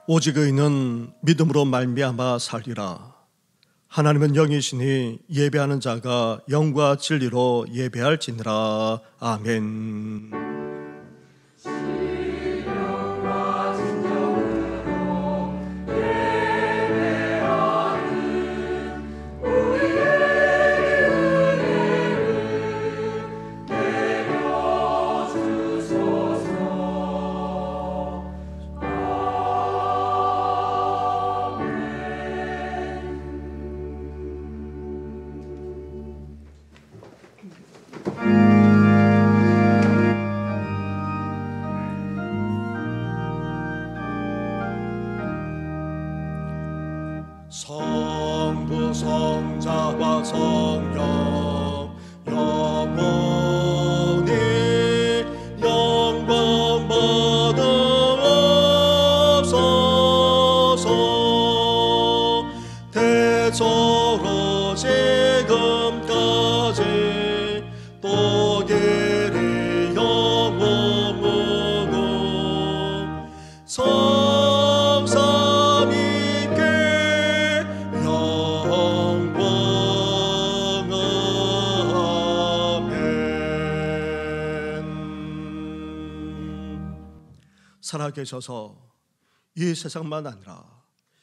오직 의인은 믿음으로 말미암아 살리라. 하나님은 영이시니 예배하는 자가 영과 진리로 예배할지니라. 아멘. 성부 성자와 성령 영원히 영광 받으옵소서. 대처로 지금까지 또 길이 영원하고 살아계셔서 이 세상만 아니라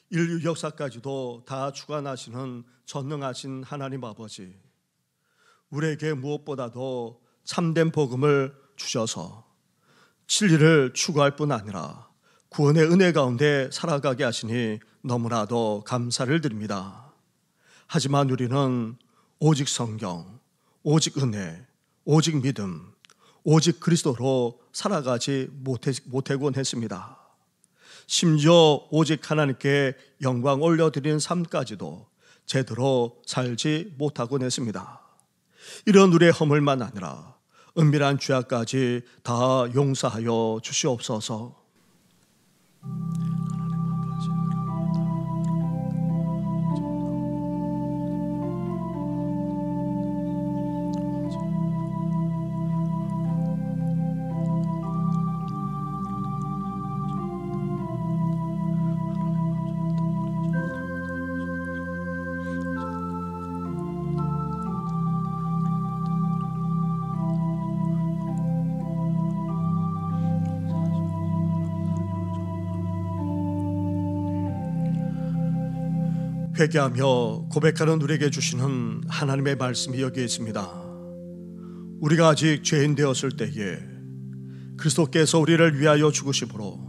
인류 역사까지도 다 주관하시는 전능하신 하나님 아버지, 우리에게 무엇보다도 참된 복음을 주셔서 진리를 추구할 뿐 아니라 구원의 은혜 가운데 살아가게 하시니 너무나도 감사를 드립니다. 하지만 우리는 오직 성경, 오직 은혜, 오직 믿음, 오직 그리스도로 살아가지 못하곤 했습니다. 심지어 오직 하나님께 영광 올려드리는 삶까지도 제대로 살지 못하곤 했습니다. 이런 우리의 허물만 아니라 은밀한 죄악까지 다 용서하여 주시옵소서. 회개하며 고백하는 우리에게 주시는 하나님의 말씀이 여기에 있습니다. 우리가 아직 죄인 되었을 때에 그리스도께서 우리를 위하여 죽으심으로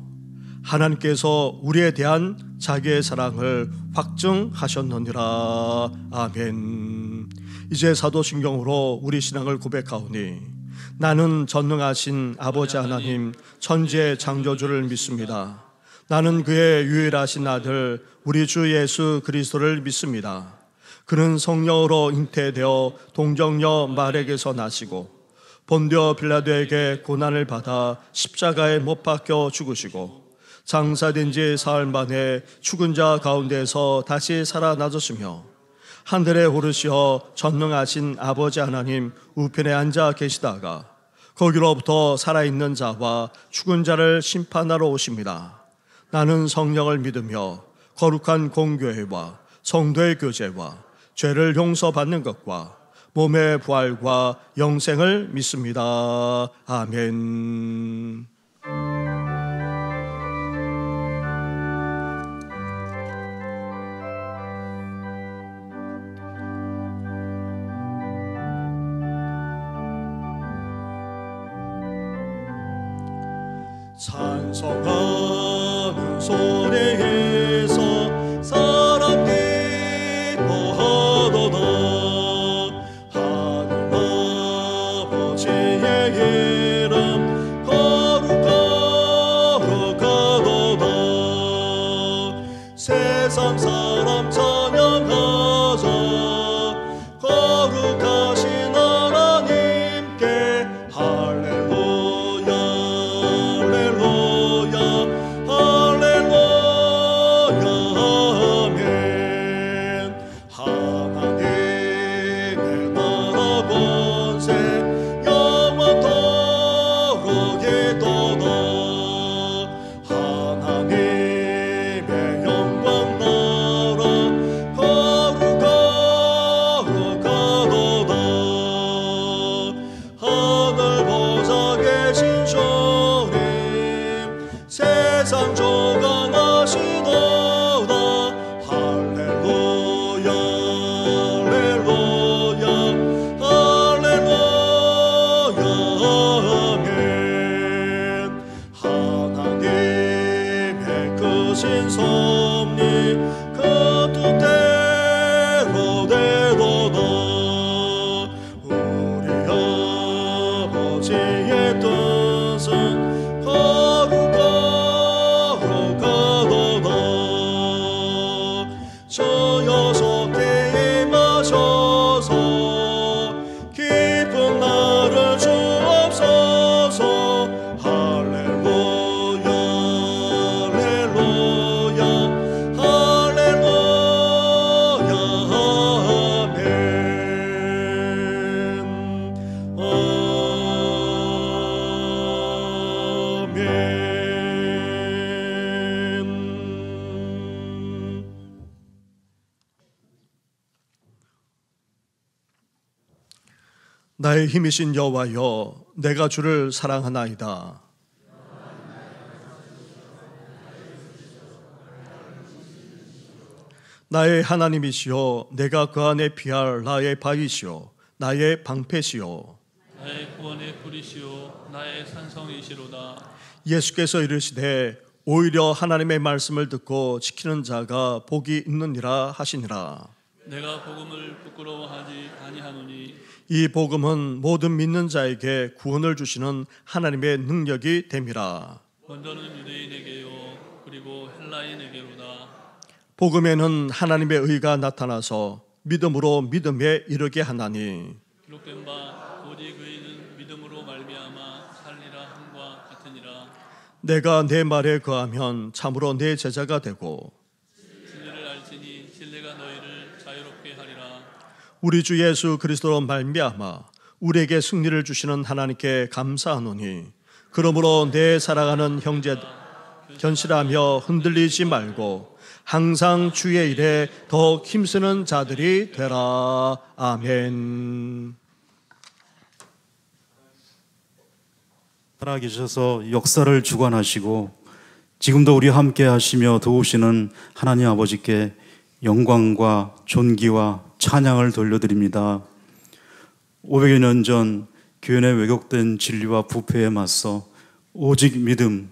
하나님께서 우리에 대한 자기의 사랑을 확증하셨느니라. 아멘. 이제 사도신경으로 우리 신앙을 고백하오니 나는 전능하신 아버지 하나님 천지의 창조주를 믿습니다. 나는 그의 유일하신 아들 우리 주 예수 그리스도를 믿습니다. 그는 성령으로 잉태되어 동정녀 마리아에게서 나시고 본디오 빌라도에게 고난을 받아 십자가에 못 박혀 죽으시고 장사된 지 사흘 만에 죽은 자 가운데서 다시 살아나셨으며 하늘에 오르시어 전능하신 아버지 하나님 우편에 앉아 계시다가 거기로부터 살아있는 자와 죽은 자를 심판하러 오십니다. 나는 성령을 믿으며 거룩한 공교회와 성도의 교제와 죄를 용서받는 것과 몸의 부활과 영생을 믿습니다. 아멘. 찬송하는 소리에서 사람 기뻐하도다. 하늘 아버지의 이름 거룩하도다. 세상 사람 찬양하자. 거룩하신 하나님께 할렐루야. 하나님의 나의 힘이신 여호와여, 내가 주를 사랑하나이다. 나의 하나님이시여, 내가 그 안에 피할 나의 바위시여, 나의 방패시여. 나의 구원의 뿌리시오 나의 산성이시로다. 예수께서 이르시되 오히려 하나님의 말씀을 듣고 지키는 자가 복이 있느니라 하시니라. 내가 복음을 부끄러워하지 아니하노니 이 복음은 모든 믿는 자에게 구원을 주시는 하나님의 능력이 됨이라. 먼저는 유대인에게요 그리고 헬라인에게로다. 복음에는 하나님의 의가 나타나서 믿음으로 믿음에 이르게 하나니, 기록된 바 오직 의인은 믿음으로 말미암아 살리라 함과 같으니라. 내가 내 말에 거하면 참으로 내 제자가 되고 진리를 알지니 진리가 너희를 자유롭게 하리라. 우리 주 예수 그리스도로 말미암아 우리에게 승리를 주시는 하나님께 감사하노니, 그러므로 내 사랑하는 형제 견실하며 흔들리지 말고 항상 주의 일에 더욱 힘쓰는 자들이 되라. 아멘. 살아계셔서 역사를 주관하시고 지금도 우리와 함께 하시며 도우시는 하나님 아버지께 영광과 존귀와 찬양을 돌려드립니다. 500여 년 전 교회 내 왜곡된 진리와 부패에 맞서 오직 믿음,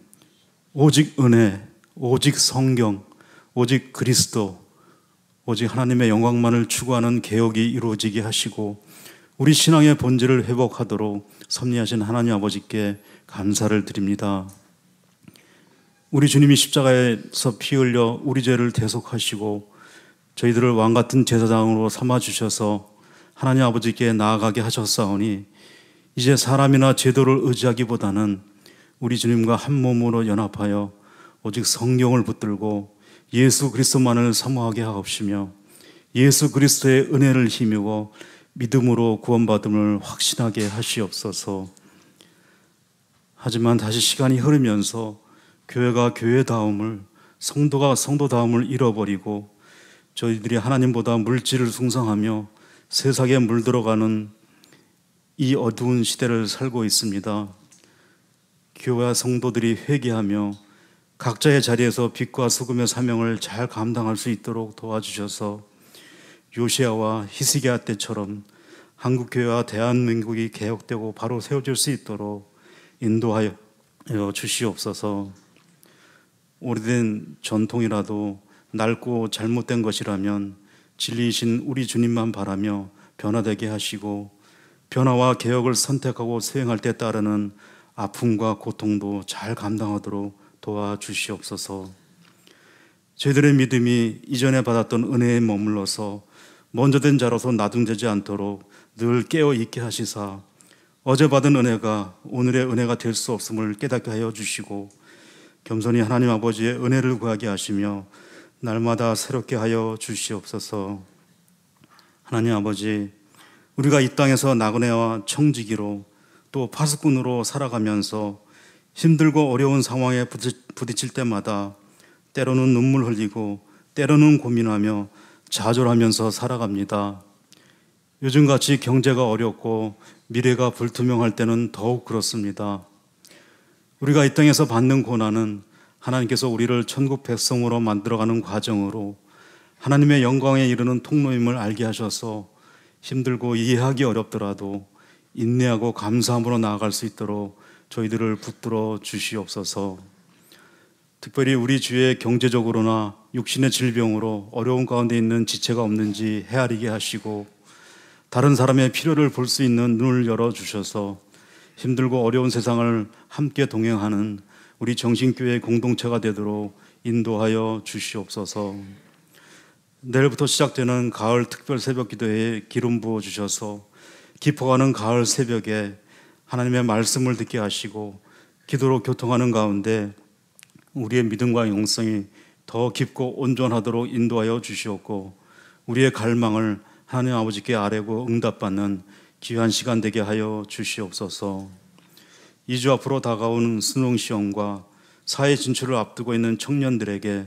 오직 은혜, 오직 성경, 오직 그리스도, 오직 하나님의 영광만을 추구하는 개혁이 이루어지게 하시고 우리 신앙의 본질을 회복하도록 섭리하신 하나님 아버지께 감사를 드립니다. 우리 주님이 십자가에서 피 흘려 우리 죄를 대속하시고 저희들을 왕같은 제사장으로 삼아주셔서 하나님 아버지께 나아가게 하셨사오니, 이제 사람이나 제도를 의지하기보다는 우리 주님과 한 몸으로 연합하여 오직 성경을 붙들고 예수 그리스도만을 사모하게 하옵시며 예수 그리스도의 은혜를 힘입어 믿음으로 구원받음을 확신하게 하시옵소서. 하지만 다시 시간이 흐르면서 교회가 교회다움을, 성도가 성도다움을 잃어버리고 저희들이 하나님보다 물질을 숭상하며 세상에 물들어가는 이 어두운 시대를 살고 있습니다. 교회와 성도들이 회개하며 각자의 자리에서 빛과 소금의 사명을 잘 감당할 수 있도록 도와주셔서 요시야와 히스기야 때처럼 한국교회와 대한민국이 개혁되고 바로 세워질 수 있도록 인도하여 주시옵소서. 오래된 전통이라도 낡고 잘못된 것이라면 진리이신 우리 주님만 바라며 변화되게 하시고 변화와 개혁을 선택하고 수행할 때 따르는 아픔과 고통도 잘 감당하도록 도와주시옵소서. 저희들의 믿음이 이전에 받았던 은혜에 머물러서 먼저 된 자로서 나중되지 않도록 늘 깨어 있게 하시사 어제 받은 은혜가 오늘의 은혜가 될 수 없음을 깨닫게 하여 주시고 겸손히 하나님 아버지의 은혜를 구하게 하시며 날마다 새롭게 하여 주시옵소서. 하나님 아버지, 우리가 이 땅에서 나그네와 청지기로 또 파수꾼으로 살아가면서 힘들고 어려운 상황에 부딪힐 때마다 때로는 눈물 흘리고 때로는 고민하며 좌절하면서 살아갑니다. 요즘같이 경제가 어렵고 미래가 불투명할 때는 더욱 그렇습니다. 우리가 이 땅에서 받는 고난은 하나님께서 우리를 천국 백성으로 만들어가는 과정으로 하나님의 영광에 이르는 통로임을 알게 하셔서 힘들고 이해하기 어렵더라도 인내하고 감사함으로 나아갈 수 있도록 저희들을 붙들어 주시옵소서. 특별히 우리 주위에 경제적으로나 육신의 질병으로 어려운 가운데 있는 지체가 없는지 헤아리게 하시고 다른 사람의 필요를 볼 수 있는 눈을 열어주셔서 힘들고 어려운 세상을 함께 동행하는 우리 정신교회 공동체가 되도록 인도하여 주시옵소서. 내일부터 시작되는 가을 특별 새벽 기도에 기름 부어 주셔서 깊어가는 가을 새벽에 하나님의 말씀을 듣게 하시고 기도로 교통하는 가운데 우리의 믿음과 영성이 더 깊고 온전하도록 인도하여 주시옵고 우리의 갈망을 하나님 아버지께 아뢰고 응답받는 귀한 시간 되게 하여 주시옵소서. 2주 앞으로 다가오는 수능시험과 사회 진출을 앞두고 있는 청년들에게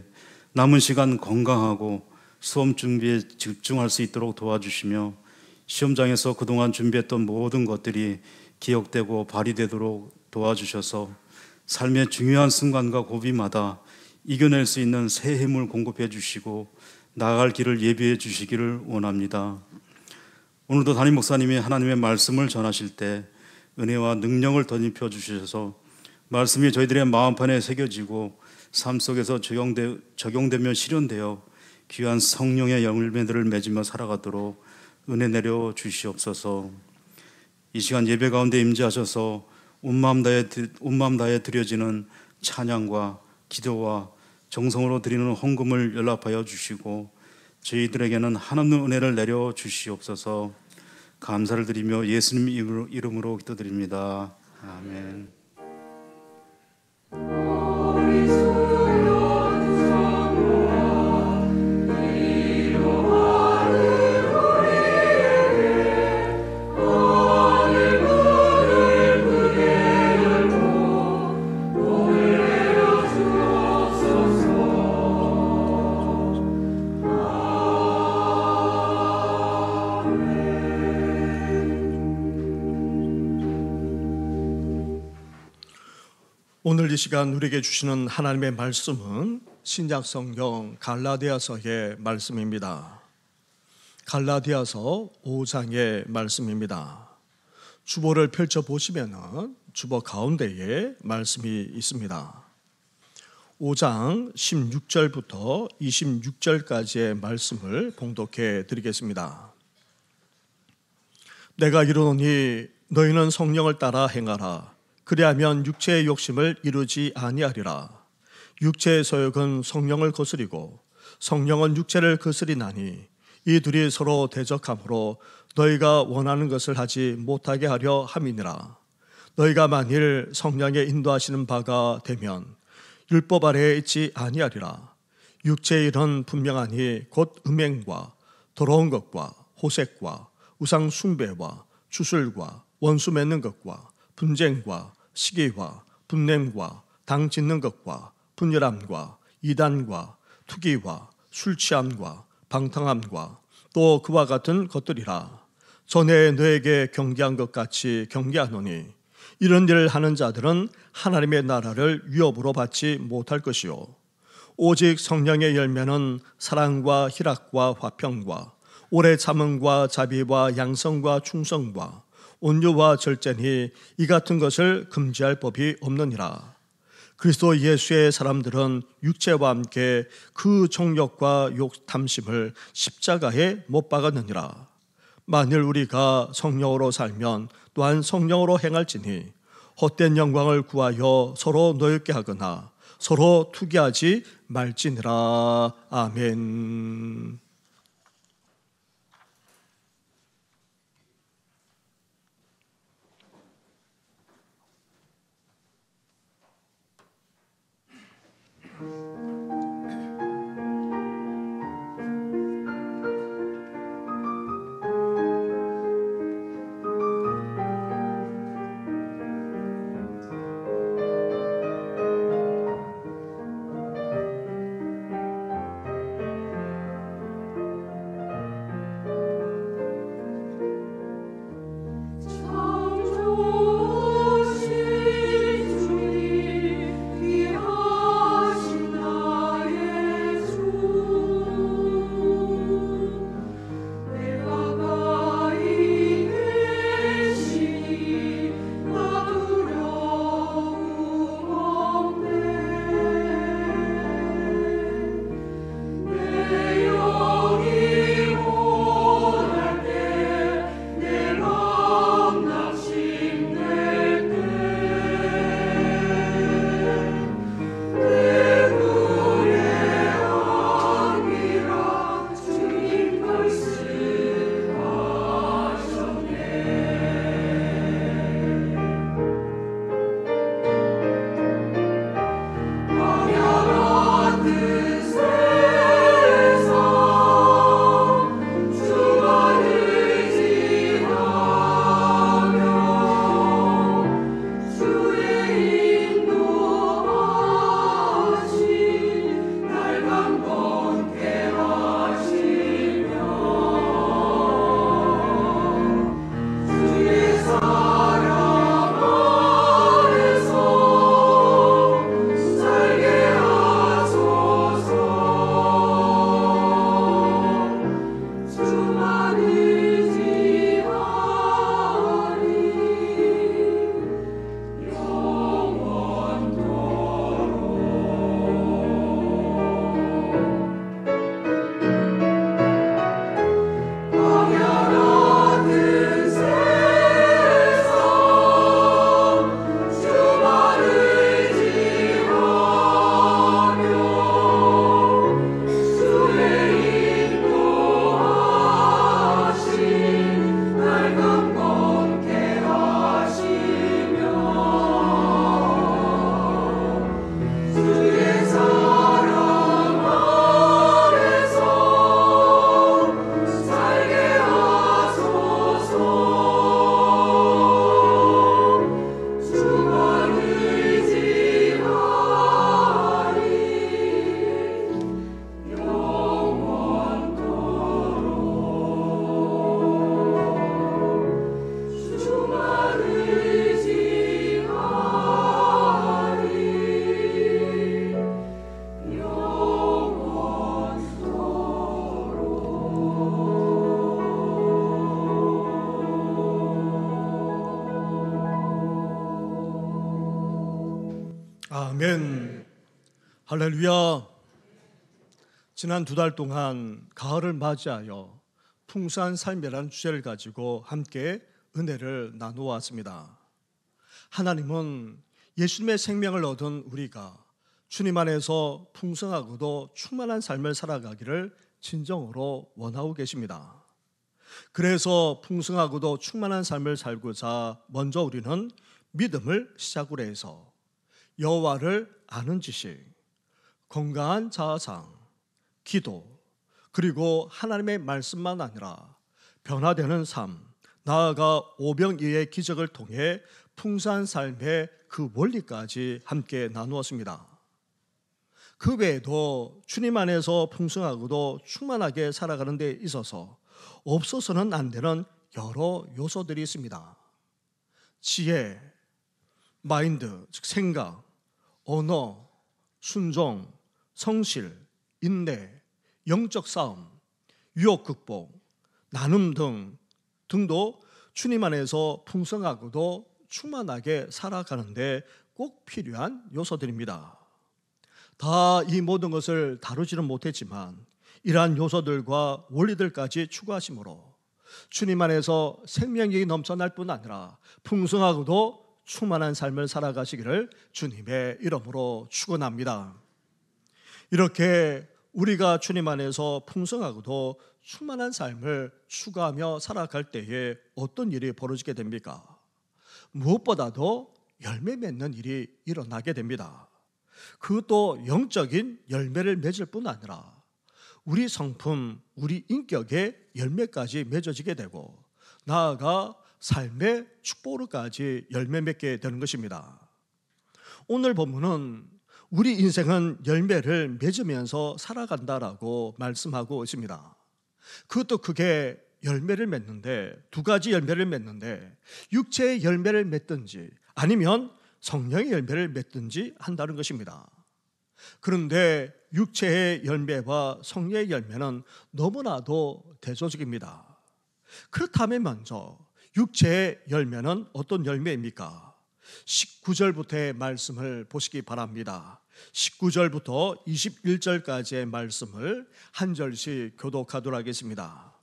남은 시간 건강하고 수험 준비에 집중할 수 있도록 도와주시며 시험장에서 그동안 준비했던 모든 것들이 기억되고 발휘되도록 도와주셔서 삶의 중요한 순간과 고비마다 이겨낼 수 있는 새 힘을 공급해 주시고 나아갈 길을 예비해 주시기를 원합니다. 오늘도 담임 목사님이 하나님의 말씀을 전하실 때 은혜와 능력을 덧입혀 주셔서 말씀이 저희들의 마음판에 새겨지고 삶 속에서 적용되며 실현되어 귀한 성령의 열매들을 맺으며 살아가도록 은혜 내려 주시옵소서. 이 시간 예배 가운데 임재하셔서 온 마음 다해 드려지는 찬양과 기도와 정성으로 드리는 헌금을 연락하여 주시고 저희들에게는 한없는 은혜를 내려 주시옵소서. 감사를 드리며 예수님 이름으로 기도드립니다. 아멘. 오늘 이 시간 우리에게 주시는 하나님의 말씀은 신약성경 갈라디아서의 말씀입니다. 갈라디아서 5장의 말씀입니다. 주보를 펼쳐보시면 주보 가운데에 말씀이 있습니다. 5장 16절부터 26절까지의 말씀을 봉독해 드리겠습니다. 내가 이르노니 너희는 성령을 따라 행하라. 그리하면 육체의 욕심을 이루지 아니하리라. 육체의 소욕은 성령을 거스리고 성령은 육체를 거스리나니 이 둘이 서로 대적함으로 너희가 원하는 것을 하지 못하게 하려 함이니라. 너희가 만일 성령의 인도하시는 바가 되면 율법 아래에 있지 아니하리라. 육체의 일은 분명하니 곧 음행과 더러운 것과 호색과 우상 숭배와 주술과 원수 맺는 것과 분쟁과 시기와 분냄과 당 짓는 것과 분열함과 이단과 투기와 술 취함과 방탕함과 또 그와 같은 것들이라. 전에 너에게 경계한 것 같이 경계하노니 이런 일을 하는 자들은 하나님의 나라를 위협으로 받지 못할 것이요 오직 성령의 열매는 사랑과 희락과 화평과 오래 참음과 자비와 양성과 충성과 온유와 절제니 이 같은 것을 금지할 법이 없느니라. 그리스도 예수의 사람들은 육체와 함께 그 정욕과 욕 탐심을 십자가에 못 박았느니라. 만일 우리가 성령으로 살면 또한 성령으로 행할지니 헛된 영광을 구하여 서로 노엽게 하거나 서로 투기하지 말지니라. 아멘. 창조신 주님 귀하신 아멘. 할렐루야. 지난 2달 동안 가을을 맞이하여 풍성한 삶이라는 주제를 가지고 함께 은혜를 나누어왔습니다. 하나님은 예수님의 생명을 얻은 우리가 주님 안에서 풍성하고도 충만한 삶을 살아가기를 진정으로 원하고 계십니다. 그래서 풍성하고도 충만한 삶을 살고자 먼저 우리는 믿음을 시작으로 해서 여호와를 아는 지식, 건강한 자아상, 기도, 그리고 하나님의 말씀만 아니라 변화되는 삶, 나아가 오병이어의 기적을 통해 풍성한 삶의 그 원리까지 함께 나누었습니다. 그 외에도 주님 안에서 풍성하고도 충만하게 살아가는 데 있어서 없어서는 안 되는 여러 요소들이 있습니다. 지혜, 마인드, 즉 생각, 언어, 순종, 성실, 인내, 영적 싸움, 유혹 극복, 나눔 등도 주님 안에서 풍성하고도 충만하게 살아가는데 꼭 필요한 요소들입니다. 다 이 모든 것을 다루지는 못했지만 이러한 요소들과 원리들까지 추구하심으로 주님 안에서 생명력이 넘쳐날 뿐 아니라 풍성하고도 충만한 삶을 살아가시기를 주님의 이름으로 축원합니다. 이렇게 우리가 주님 안에서 풍성하고도 충만한 삶을 추구하며 살아갈 때에 어떤 일이 벌어지게 됩니까? 무엇보다도 열매 맺는 일이 일어나게 됩니다. 그것도 영적인 열매를 맺을 뿐 아니라 우리 성품, 우리 인격의 열매까지 맺어지게 되고 나아가 삶의 축복으로까지 열매 맺게 되는 것입니다. 오늘 본문은 우리 인생은 열매를 맺으면서 살아간다라고 말씀하고 있습니다. 그것도 크게 열매를 맺는데, 2가지 열매를 맺는데 육체의 열매를 맺든지 아니면 성령의 열매를 맺든지 한다는 것입니다. 그런데 육체의 열매와 성령의 열매는 너무나도 대조적입니다. 그렇다면 먼저 육체의 열매는 어떤 열매입니까? 19절부터의 말씀을 보시기 바랍니다. 19절부터 21절까지의 말씀을 한 절씩 교독하도록 하겠습니다.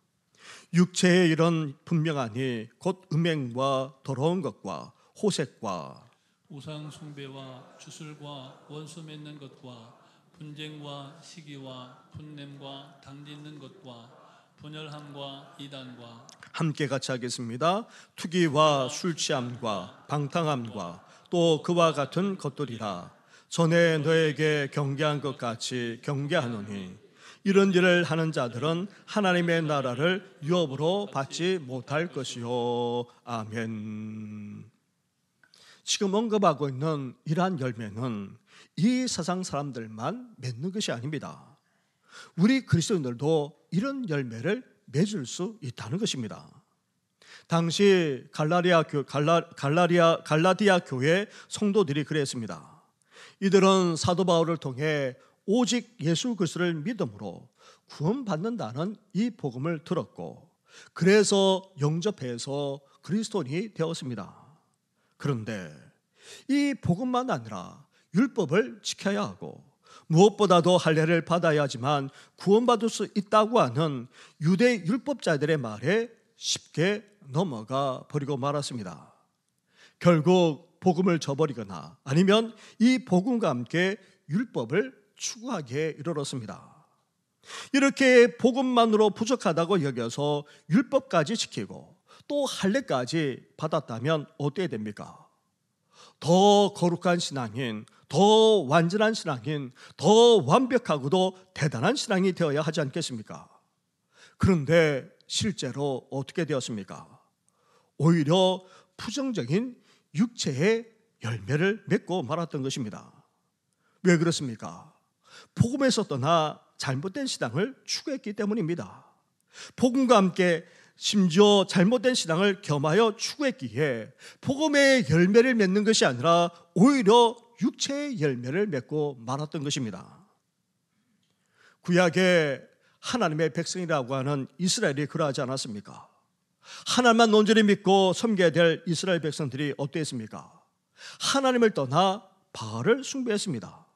육체의 일은 분명하니 곧 음행과 더러운 것과 호색과 우상 숭배와 주술과 원수 맺는 것과 분쟁과 시기와 분냄과 당짓는 것과 분열함과 이단과 함께 같이 하겠습니다. 투기와 술 취함과 방탕함과 또 그와 같은 것들이라. 전에 너에게 경계한 것 같이 경계하노니 이런 일을 하는 자들은 하나님의 나라를 유업으로 받지 못할 것이요. 아멘. 지금 언급하고 있는 이러한 열매는 이 세상 사람들만 맺는 것이 아닙니다. 우리 그리스도인들도 이런 열매를 맺을 수 있다는 것입니다. 당시 갈라디아 교회 성도들이 그랬습니다. 이들은 사도 바울을 통해 오직 예수 그리스도를 믿음으로 구원받는다는 이 복음을 들었고 그래서 영접해서 그리스도인이 되었습니다. 그런데 이 복음만 아니라 율법을 지켜야 하고 무엇보다도 할례를 받아야 하지만 구원받을 수 있다고 하는 유대 율법자들의 말에 쉽게 넘어가 버리고 말았습니다. 결국 복음을 저버리거나 아니면 이 복음과 함께 율법을 추구하기에 이르렀습니다. 이렇게 복음만으로 부족하다고 여겨서 율법까지 지키고 또 할례까지 받았다면 어떻게 됩니까? 더 거룩한 신앙인, 더 완전한 신앙인, 더 완벽하고도 대단한 신앙이 되어야 하지 않겠습니까? 그런데 실제로 어떻게 되었습니까? 오히려 부정적인 육체의 열매를 맺고 말았던 것입니다. 왜 그렇습니까? 복음에서 떠나 잘못된 신앙을 추구했기 때문입니다. 복음과 함께 심지어 잘못된 신앙을 겸하여 추구했기에 복음의 열매를 맺는 것이 아니라 오히려 육체의 열매를 맺고 말았던 것입니다. 구약의 하나님의 백성이라고 하는 이스라엘이 그러하지 않았습니까? 하나님만 온전히 믿고 섬겨야 될 이스라엘 백성들이 어땠습니까? 하나님을 떠나 바알을 숭배했습니다.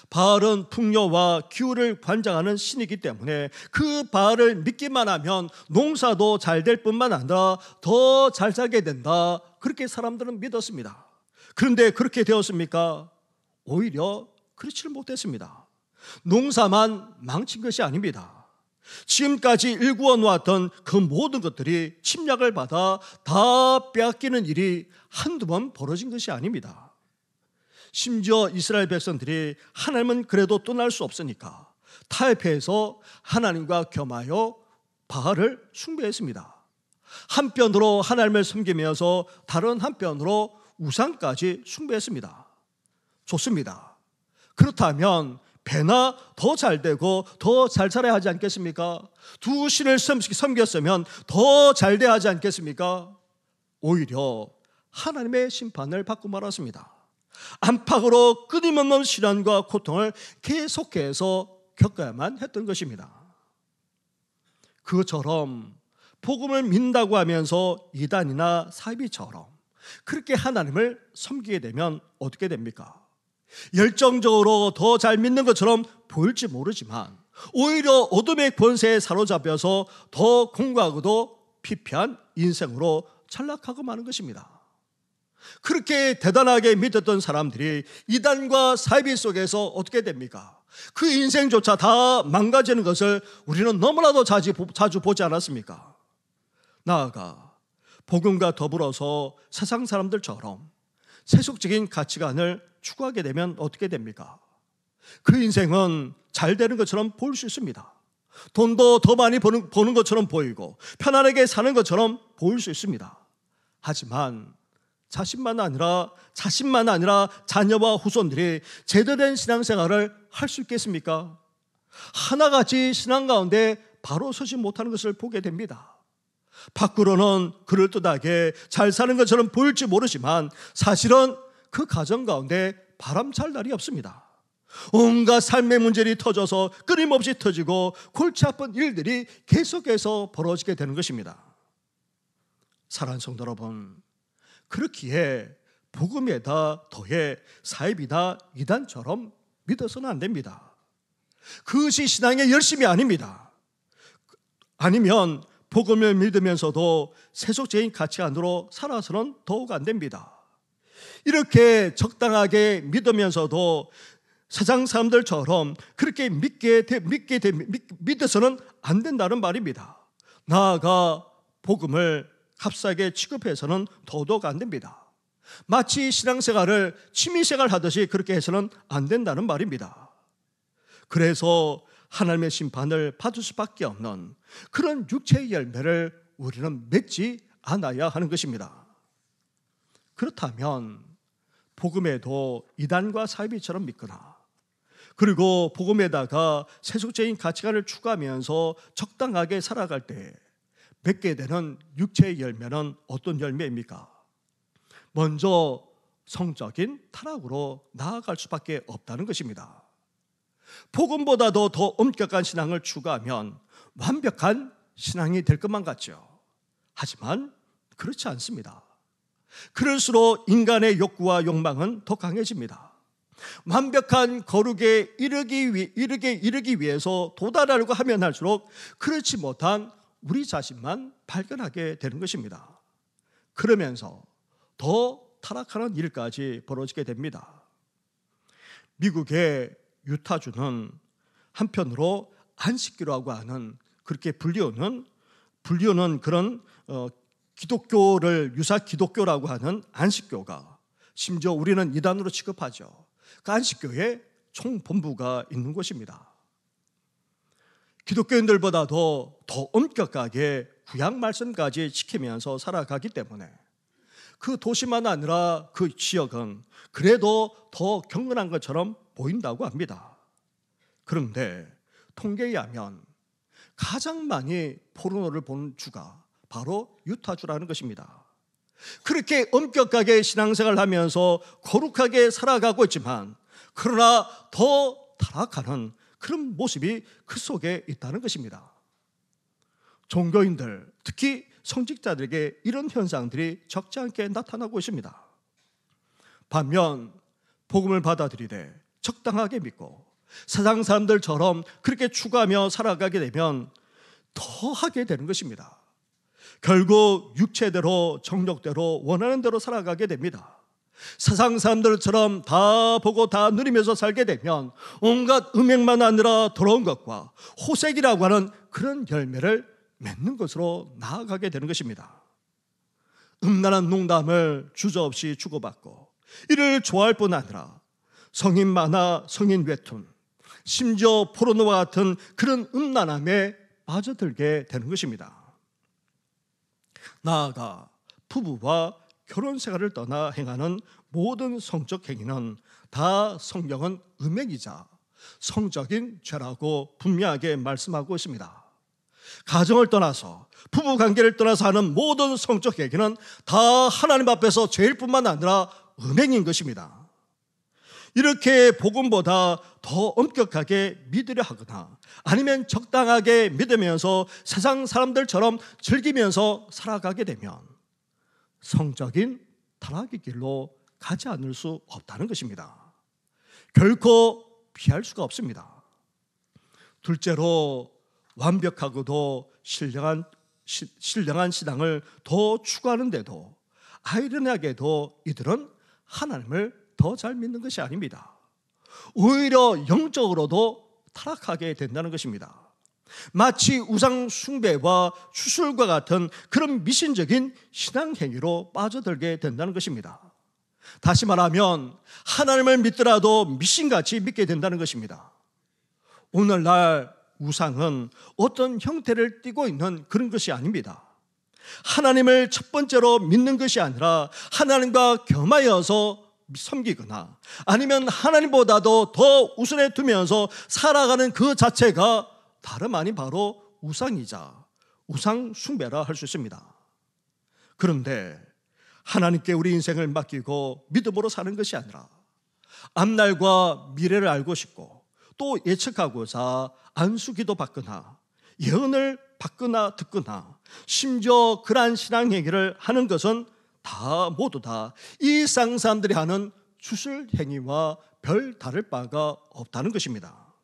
바알은 풍요와 기후를 관장하는 신이기 때문에 그 바알을 믿기만 하면 농사도 잘 될 뿐만 아니라 더 잘 살게 된다, 그렇게 사람들은 믿었습니다. 그런데 그렇게 되었습니까? 오히려 그렇지를 못했습니다. 농사만 망친 것이 아닙니다. 지금까지 일구어 놓았던 그 모든 것들이 침략을 받아 다 빼앗기는 일이 한두 번 벌어진 것이 아닙니다. 심지어 이스라엘 백성들이 하나님은 그래도 떠날 수 없으니까 타협해서 하나님과 겸하여 바알을 숭배했습니다. 한편으로 하나님을 섬기면서 다른 한편으로 우상까지 숭배했습니다. 좋습니다. 그렇다면 배나 더 잘 되고 더 잘 살아야 하지 않겠습니까? 두 신을 섬겼으면 더 잘 돼야 하지 않겠습니까? 오히려 하나님의 심판을 받고 말았습니다. 안팎으로 끊임없는 시련과 고통을 계속해서 겪어야만 했던 것입니다. 그것처럼 복음을 믿는다고 하면서 이단이나 사이비처럼 그렇게 하나님을 섬기게 되면 어떻게 됩니까? 열정적으로 더 잘 믿는 것처럼 보일지 모르지만 오히려 어둠의 권세에 사로잡혀서 더 공고하고도 피폐한 인생으로 전락하고 마는 것입니다. 그렇게 대단하게 믿었던 사람들이 이단과 사이비 속에서 어떻게 됩니까? 그 인생조차 다 망가지는 것을 우리는 너무나도 자주 보지 않았습니까? 나아가 복음과 더불어서 세상 사람들처럼 세속적인 가치관을 추구하게 되면 어떻게 됩니까? 그 인생은 잘 되는 것처럼 보일 수 있습니다. 돈도 더 많이 버는 것처럼 보이고 편안하게 사는 것처럼 보일 수 있습니다. 하지만 자신만 아니라 자녀와 후손들이 제대로 된 신앙생활을 할 수 있겠습니까? 하나같이 신앙 가운데 바로 서지 못하는 것을 보게 됩니다. 밖으로는 그럴듯하게 잘 사는 것처럼 보일지 모르지만 사실은 그 가정 가운데 바람잘 날이 없습니다. 온갖 삶의 문제들이 터져서 끊임없이 터지고 골치 아픈 일들이 계속해서 벌어지게 되는 것입니다. 사랑하는 성도 여러분, 그렇기에 복음에다 더해 사이비나 이단처럼 믿어서는 안 됩니다. 그것이 신앙의 열심이 아닙니다. 아니면 복음을 믿으면서도 세속적인 가치관으로 살아서는 더욱 안 됩니다. 이렇게 적당하게 믿으면서도 세상 사람들처럼 그렇게 믿어서는 안 된다는 말입니다. 나아가 복음을 값싸게 취급해서는 더더욱 안 됩니다. 마치 신앙생활을 취미생활 하듯이 그렇게 해서는 안 된다는 말입니다. 그래서 하나님의 심판을 받을 수밖에 없는 그런 육체의 열매를 우리는 맺지 않아야 하는 것입니다. 그렇다면 복음에도 이단과 사이비처럼 믿거나 그리고 복음에다가 세속적인 가치관을 추구하면서 적당하게 살아갈 때 맺게 되는 육체의 열매는 어떤 열매입니까? 먼저 성적인 타락으로 나아갈 수밖에 없다는 것입니다. 복음보다도 더 엄격한 신앙을 추구하면 완벽한 신앙이 될 것만 같죠. 하지만 그렇지 않습니다. 그럴수록 인간의 욕구와 욕망은 더 강해집니다. 완벽한 거룩에 이르기 위해서 도달하려고 하면 할수록 그렇지 못한 우리 자신만 발견하게 되는 것입니다. 그러면서 더 타락하는 일까지 벌어지게 됩니다. 미국의 유타주는 한편으로 안식교라고 하는 그렇게 불리우는 그런 기독교를 유사 기독교라고 하는 안식교가 심지어 우리는 이단으로 취급하죠. 그 안식교에 총본부가 있는 곳입니다. 기독교인들보다도 더 엄격하게 구약 말씀까지 지키면서 살아가기 때문에 그 도시만 아니라 그 지역은 그래도 더 경건한 것처럼 보인다고 합니다. 그런데 통계에 의하면 가장 많이 포르노를 보는 주가 바로 유타주라는 것입니다. 그렇게 엄격하게 신앙생활을 하면서 거룩하게 살아가고 있지만 그러나 더 타락하는 그런 모습이 그 속에 있다는 것입니다. 종교인들, 특히 성직자들에게 이런 현상들이 적지 않게 나타나고 있습니다. 반면 복음을 받아들이되 적당하게 믿고 세상 사람들처럼 그렇게 추구하며 살아가게 되면 더 하게 되는 것입니다. 결국 육체대로 정욕대로 원하는 대로 살아가게 됩니다. 세상 사람들처럼 다 보고 다 누리면서 살게 되면 온갖 음행만 아니라 더러운 것과 호색이라고 하는 그런 열매를 맺는 것으로 나아가게 되는 것입니다. 음란한 농담을 주저없이 주고받고 이를 좋아할 뿐 아니라 성인 만화, 성인 웹툰, 심지어 포르노와 같은 그런 음란함에 빠져들게 되는 것입니다. 나아가 부부와 결혼 생활을 떠나 행하는 모든 성적 행위는 다 성경은 음행이자 성적인 죄라고 분명하게 말씀하고 있습니다. 가정을 떠나서 부부 관계를 떠나서 하는 모든 성적 행위는 다 하나님 앞에서 죄일 뿐만 아니라 음행인 것입니다. 이렇게 복음보다 더 엄격하게 믿으려 하거나 아니면 적당하게 믿으면서 세상 사람들처럼 즐기면서 살아가게 되면 성적인 타락의 길로 가지 않을 수 없다는 것입니다. 결코 피할 수가 없습니다. 둘째로 완벽하고도 신령한 신앙을 더 추구하는데도 아이러니하게도 이들은 하나님을 더 잘 믿는 것이 아닙니다. 오히려 영적으로도 타락하게 된다는 것입니다. 마치 우상 숭배와 추술과 같은 그런 미신적인 신앙 행위로 빠져들게 된다는 것입니다. 다시 말하면 하나님을 믿더라도 미신같이 믿게 된다는 것입니다. 오늘날 우상은 어떤 형태를 띠고 있는 그런 것이 아닙니다. 하나님을 첫 번째로 믿는 것이 아니라 하나님과 겸하여서 섬기거나 아니면 하나님보다도 더 우선에 두면서 살아가는 그 자체가 다름 아닌 바로 우상이자 우상 숭배라 할 수 있습니다. 그런데 하나님께 우리 인생을 맡기고 믿음으로 사는 것이 아니라 앞날과 미래를 알고 싶고 또 예측하고자 안수기도 받거나 예언을 받거나 듣거나 심지어 그러한 신앙 행위를 하는 것은 다 모두 다 이 세상 사람들이 하는 주술 행위와 별 다를 바가 없다는 것입니다.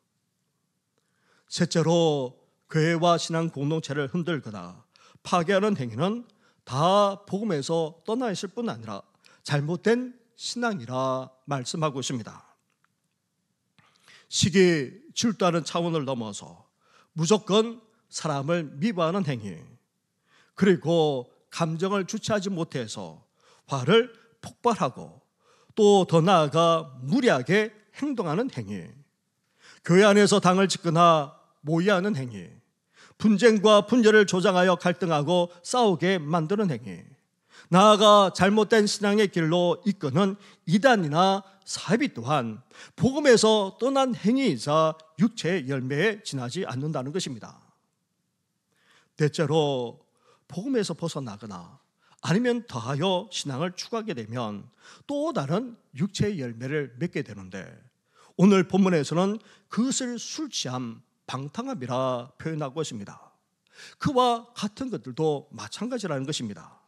셋째로 교회와 신앙 공동체를 흔들거나 파괴하는 행위는 다 복음에서 떠나 있을 뿐 아니라 잘못된 신앙이라 말씀하고 있습니다. 시기 질투하는 차원을 넘어서 무조건 사람을 미워하는 행위, 그리고 감정을 주체하지 못해서 화를 폭발하고 또 더 나아가 무리하게 행동하는 행위, 교회 안에서 당을 짓거나 모의하는 행위, 분쟁과 분열을 조장하여 갈등하고 싸우게 만드는 행위, 나아가 잘못된 신앙의 길로 이끄는 이단이나 사이비 또한 복음에서 떠난 행위이자 육체의 열매에 지나지 않는다는 것입니다. 넷째로 복음에서 벗어나거나 아니면 더하여 신앙을 추구하게 되면 또 다른 육체의 열매를 맺게 되는데 오늘 본문에서는 그것을 술 취함, 방탕함이라 표현하고 있습니다. 그와 같은 것들도 마찬가지라는 것입니다.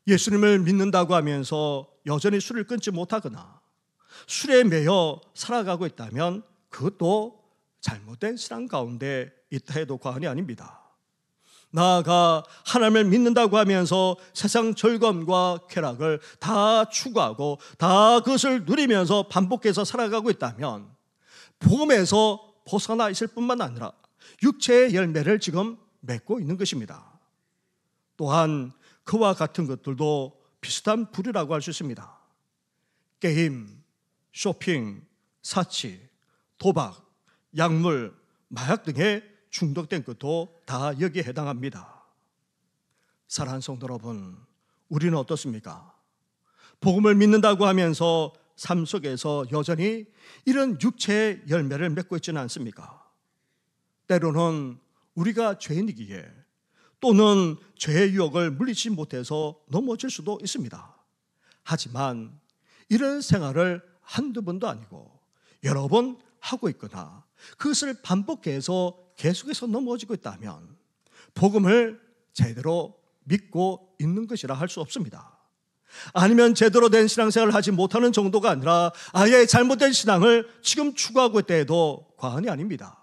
예수님을 믿는다고 하면서 여전히 술을 끊지 못하거나 술에 매여 살아가고 있다면 그것도 잘못된 신앙 가운데 있다 해도 과언이 아닙니다. 나아가 하나님을 믿는다고 하면서 세상 즐거움과 쾌락을 다 추구하고 다 그것을 누리면서 반복해서 살아가고 있다면 복음에서 벗어나 있을 뿐만 아니라 육체의 열매를 지금 맺고 있는 것입니다. 또한 그와 같은 것들도 비슷한 부류라고 할 수 있습니다. 게임, 쇼핑, 사치, 도박, 약물, 마약 등에 중독된 것도 다 여기에 해당합니다. 사랑하는 성도 여러분, 우리는 어떻습니까? 복음을 믿는다고 하면서 삶 속에서 여전히 이런 육체의 열매를 맺고 있지는 않습니까? 때로는 우리가 죄인이기에 또는 죄의 유혹을 물리치지 못해서 넘어질 수도 있습니다. 하지만 이런 생활을 한두 번도 아니고 여러 번 하고 있거나 그것을 반복해서 계속해서 넘어지고 있다면 복음을 제대로 믿고 있는 것이라 할 수 없습니다. 아니면 제대로 된 신앙생활을 하지 못하는 정도가 아니라 아예 잘못된 신앙을 지금 추구하고 있다 해도 과언이 아닙니다.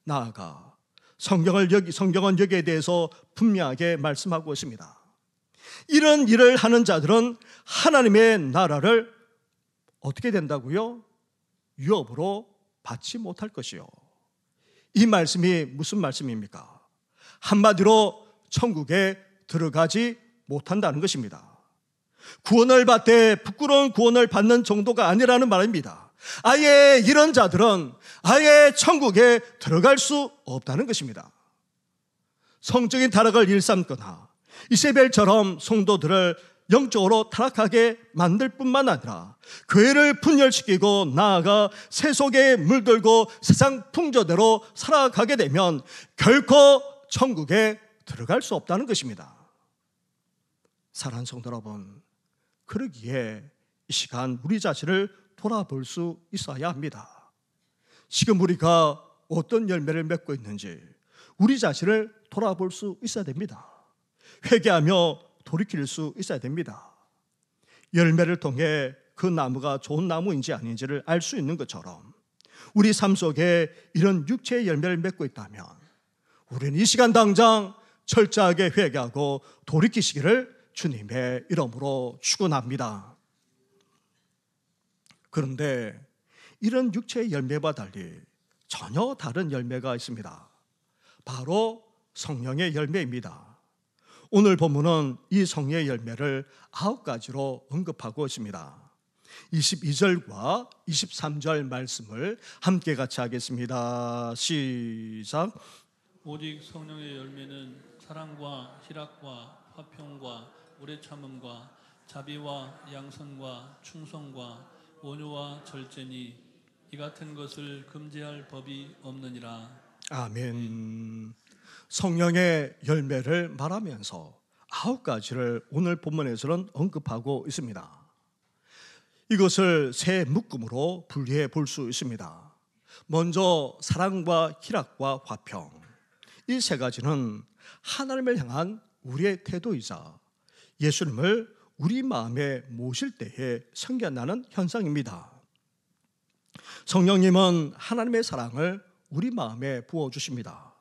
나아가 성경은 여기에 대해서 분명하게 말씀하고 있습니다. 이런 일을 하는 자들은 하나님의 나라를 어떻게 된다고요? 유업으로 받지 못할 것이요. 이 말씀이 무슨 말씀입니까? 한마디로 천국에 들어가지 못한다는 것입니다. 구원을 받되 부끄러운 구원을 받는 정도가 아니라는 말입니다. 아예 이런 자들은 아예 천국에 들어갈 수 없다는 것입니다. 성적인 타락을 일삼거나 이세벨처럼 성도들을 영적으로 타락하게 만들 뿐만 아니라 교회를 분열시키고 나아가 세속에 물들고 세상 풍조대로 살아가게 되면 결코 천국에 들어갈 수 없다는 것입니다. 사랑하는 성도 여러분, 그러기에 이 시간 우리 자신을 돌아볼 수 있어야 합니다. 지금 우리가 어떤 열매를 맺고 있는지 우리 자신을 돌아볼 수 있어야 됩니다. 회개하며 돌이킬 수 있어야 됩니다. 열매를 통해 그 나무가 좋은 나무인지 아닌지를 알 수 있는 것처럼 우리 삶 속에 이런 육체의 열매를 맺고 있다면 우리는 이 시간 당장 철저하게 회개하고 돌이키시기를 주님의 이름으로 축원합니다. 그런데 이런 육체의 열매와 달리 전혀 다른 열매가 있습니다. 바로 성령의 열매입니다. 오늘 본문은 이 성령의 열매를 9가지로 언급하고 있습니다. 22절과 23절 말씀을 함께 같이 하겠습니다. 시작. 오직 성령의 열매는 사랑과 희락과 화평과 오래 참음과 자비와 양선과 충성과 온유와 절제니 이 같은 것을 금지할 법이 없느니라. 아멘. 성령의 열매를 말하면서 9가지를 오늘 본문에서는 언급하고 있습니다. 이것을 세 묶음으로 분리해 볼 수 있습니다. 먼저 사랑과 희락과 화평, 이 세 가지는 하나님을 향한 우리의 태도이자 예수님을 우리 마음에 모실 때에 생겨나는 현상입니다. 성령님은 하나님의 사랑을 우리 마음에 부어주십니다.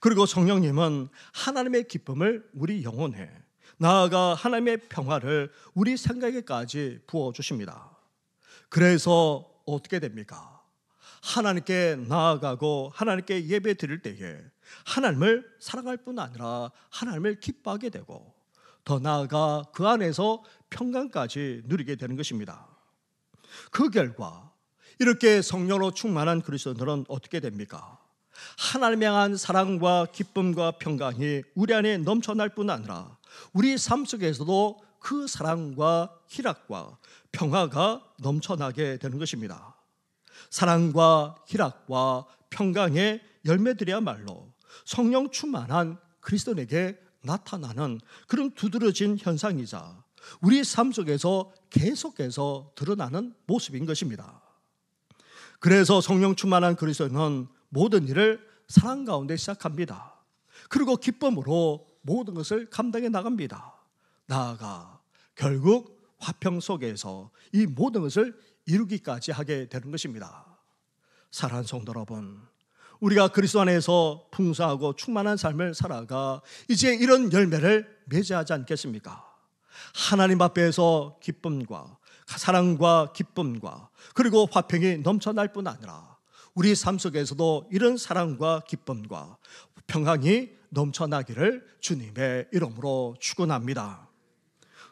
그리고 성령님은 하나님의 기쁨을 우리 영혼에, 나아가 하나님의 평화를 우리 생각에까지 부어주십니다. 그래서 어떻게 됩니까? 하나님께 나아가고 하나님께 예배 드릴 때에 하나님을 사랑할 뿐 아니라 하나님을 기뻐하게 되고 더 나아가 그 안에서 평강까지 누리게 되는 것입니다. 그 결과 이렇게 성령으로 충만한 그리스도인들은 어떻게 됩니까? 하나님 향한 사랑과 기쁨과 평강이 우리 안에 넘쳐날 뿐 아니라 우리 삶 속에서도 그 사랑과 희락과 평화가 넘쳐나게 되는 것입니다. 사랑과 희락과 평강의 열매들이야말로 성령 충만한 그리스도인에게 나타나는 그런 두드러진 현상이자 우리 삶 속에서 계속해서 드러나는 모습인 것입니다. 그래서 성령 충만한 그리스도인은 모든 일을 사랑 가운데 시작합니다. 그리고 기쁨으로 모든 것을 감당해 나갑니다. 나아가 결국 화평 속에서 이 모든 것을 이루기까지 하게 되는 것입니다. 사랑하는 성도 여러분, 우리가 그리스도 안에서 풍성하고 충만한 삶을 살아가 이제 이런 열매를 맺어야지 않겠습니까? 하나님 앞에서 기쁨과 사랑과 기쁨과 그리고 화평이 넘쳐날 뿐 아니라 우리 삶 속에서도 이런 사랑과 기쁨과 평강이 넘쳐나기를 주님의 이름으로 축원합니다.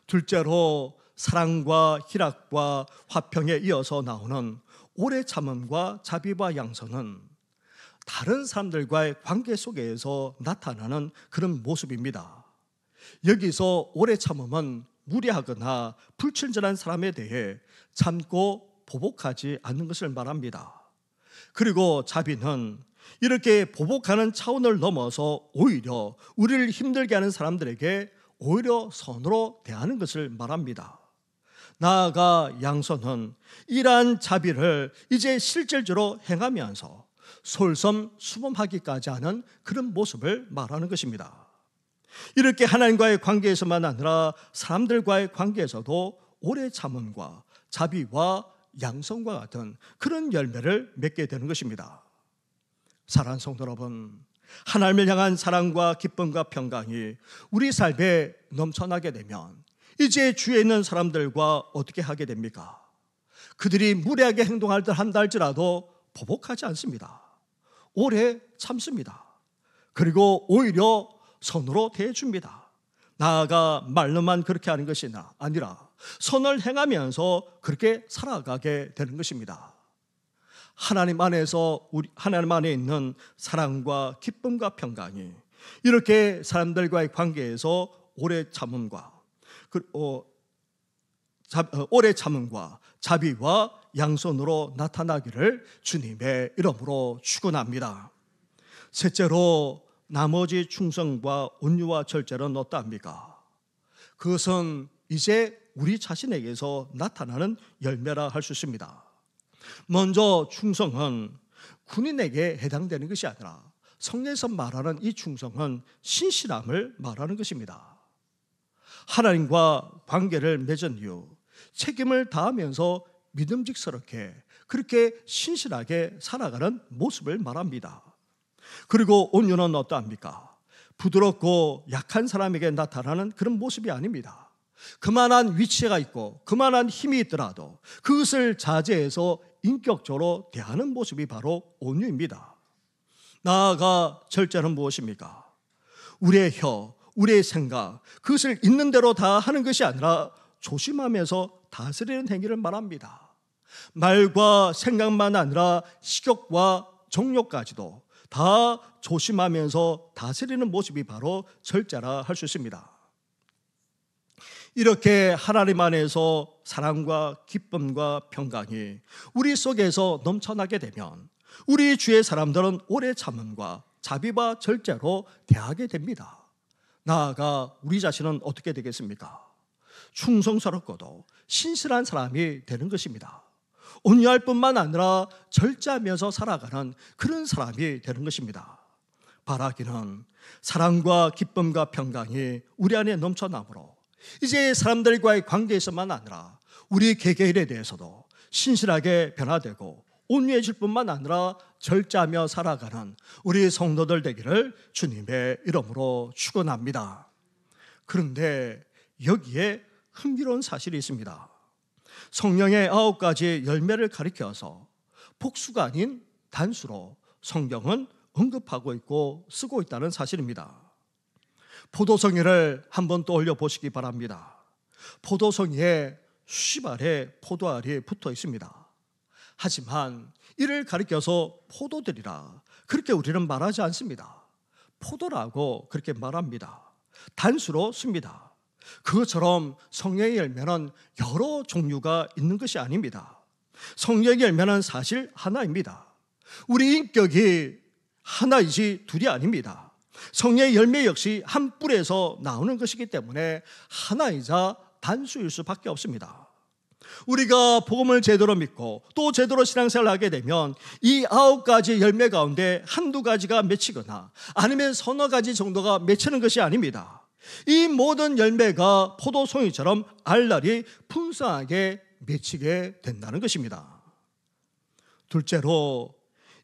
둘째로 사랑과 희락과 화평에 이어서 나오는 오래 참음과 자비와 양선은 다른 사람들과의 관계 속에서 나타나는 그런 모습입니다. 여기서 오래 참음은 무례하거나 불친절한 사람에 대해 참고 보복하지 않는 것을 말합니다. 그리고 자비는 이렇게 보복하는 차원을 넘어서 오히려 우리를 힘들게 하는 사람들에게 오히려 선으로 대하는 것을 말합니다. 나아가 양선은 이러한 자비를 이제 실질적으로 행하면서 솔선수범하기까지 하는 그런 모습을 말하는 것입니다. 이렇게 하나님과의 관계에서만 아니라 사람들과의 관계에서도 오래 참음과 자비와 양성과 같은 그런 열매를 맺게 되는 것입니다. 사랑하는 성도 여러분, 하나님을 향한 사랑과 기쁨과 평강이 우리 삶에 넘쳐나게 되면 이제 주위에 있는 사람들과 어떻게 하게 됩니까? 그들이 무례하게 행동한다 할지라도 보복하지 않습니다. 오래 참습니다. 그리고 오히려 선으로 대해줍니다. 나아가 말로만 그렇게 하는 것이 아니라 선을 행하면서 그렇게 살아가게 되는 것입니다. 하나님 안에 있는 사랑과 기쁨과 평강이 이렇게 사람들과의 관계에서 오래 참음과 자비와 양손으로 나타나기를 주님의 이름으로 축원합니다. 셋째로 나머지 충성과 온유와 절제는 어떠합니까? 그것은 이제 우리 자신에게서 나타나는 열매라 할 수 있습니다. 먼저 충성은 군인에게 해당되는 것이 아니라 성경에서 말하는 이 충성은 신실함을 말하는 것입니다. 하나님과 관계를 맺은 이후 책임을 다하면서 믿음직스럽게 그렇게 신실하게 살아가는 모습을 말합니다. 그리고 온유는 어떠합니까? 부드럽고 약한 사람에게 나타나는 그런 모습이 아닙니다. 그만한 위치가 있고 그만한 힘이 있더라도 그것을 자제해서 인격적으로 대하는 모습이 바로 온유입니다. 나아가 절제는 무엇입니까? 우리의 혀, 우리의 생각, 그것을 있는 대로 다 하는 것이 아니라 조심하면서 다스리는 행위를 말합니다. 말과 생각만 아니라 식욕과 정욕까지도 다 조심하면서 다스리는 모습이 바로 절제라 할 수 있습니다. 이렇게 하나님 안에서 사랑과 기쁨과 평강이 우리 속에서 넘쳐나게 되면 우리 주의 사람들은 오래 참음과 자비와 절제로 대하게 됩니다. 나아가 우리 자신은 어떻게 되겠습니까? 충성스럽고도 신실한 사람이 되는 것입니다. 온유할 뿐만 아니라 절제하면서 살아가는 그런 사람이 되는 것입니다. 바라기는 사랑과 기쁨과 평강이 우리 안에 넘쳐나므로 이제 사람들과의 관계에서만 아니라 우리 개개인에 대해서도 신실하게 변화되고 온유해질 뿐만 아니라 절제하며 살아가는 우리 성도들 되기를 주님의 이름으로 축원합니다. 그런데 여기에 흥미로운 사실이 있습니다. 성령의 9가지 열매를 가리켜서 복수가 아닌 단수로 성경은 언급하고 있고 쓰고 있다는 사실입니다. 포도송이를 한번 떠올려 보시기 바랍니다. 포도송이에 수십 알의 포도알이 붙어 있습니다. 하지만 이를 가리켜서 포도들이라 그렇게 우리는 말하지 않습니다. 포도라고 그렇게 말합니다. 단수로 씁니다. 그것처럼 성령의 열매는 여러 종류가 있는 것이 아닙니다. 성령의 열매는 사실 하나입니다. 우리 인격이 하나이지 둘이 아닙니다. 성령의 열매 역시 한 뿔에서 나오는 것이기 때문에 하나이자 단수일 수밖에 없습니다. 우리가 복음을 제대로 믿고 또 제대로 신앙생활을 하게 되면 이 9가지 열매 가운데 한두 가지가 맺히거나 아니면 서너 가지 정도가 맺히는 것이 아닙니다. 이 모든 열매가 포도송이처럼 알날이 풍성하게 맺히게 된다는 것입니다. 둘째로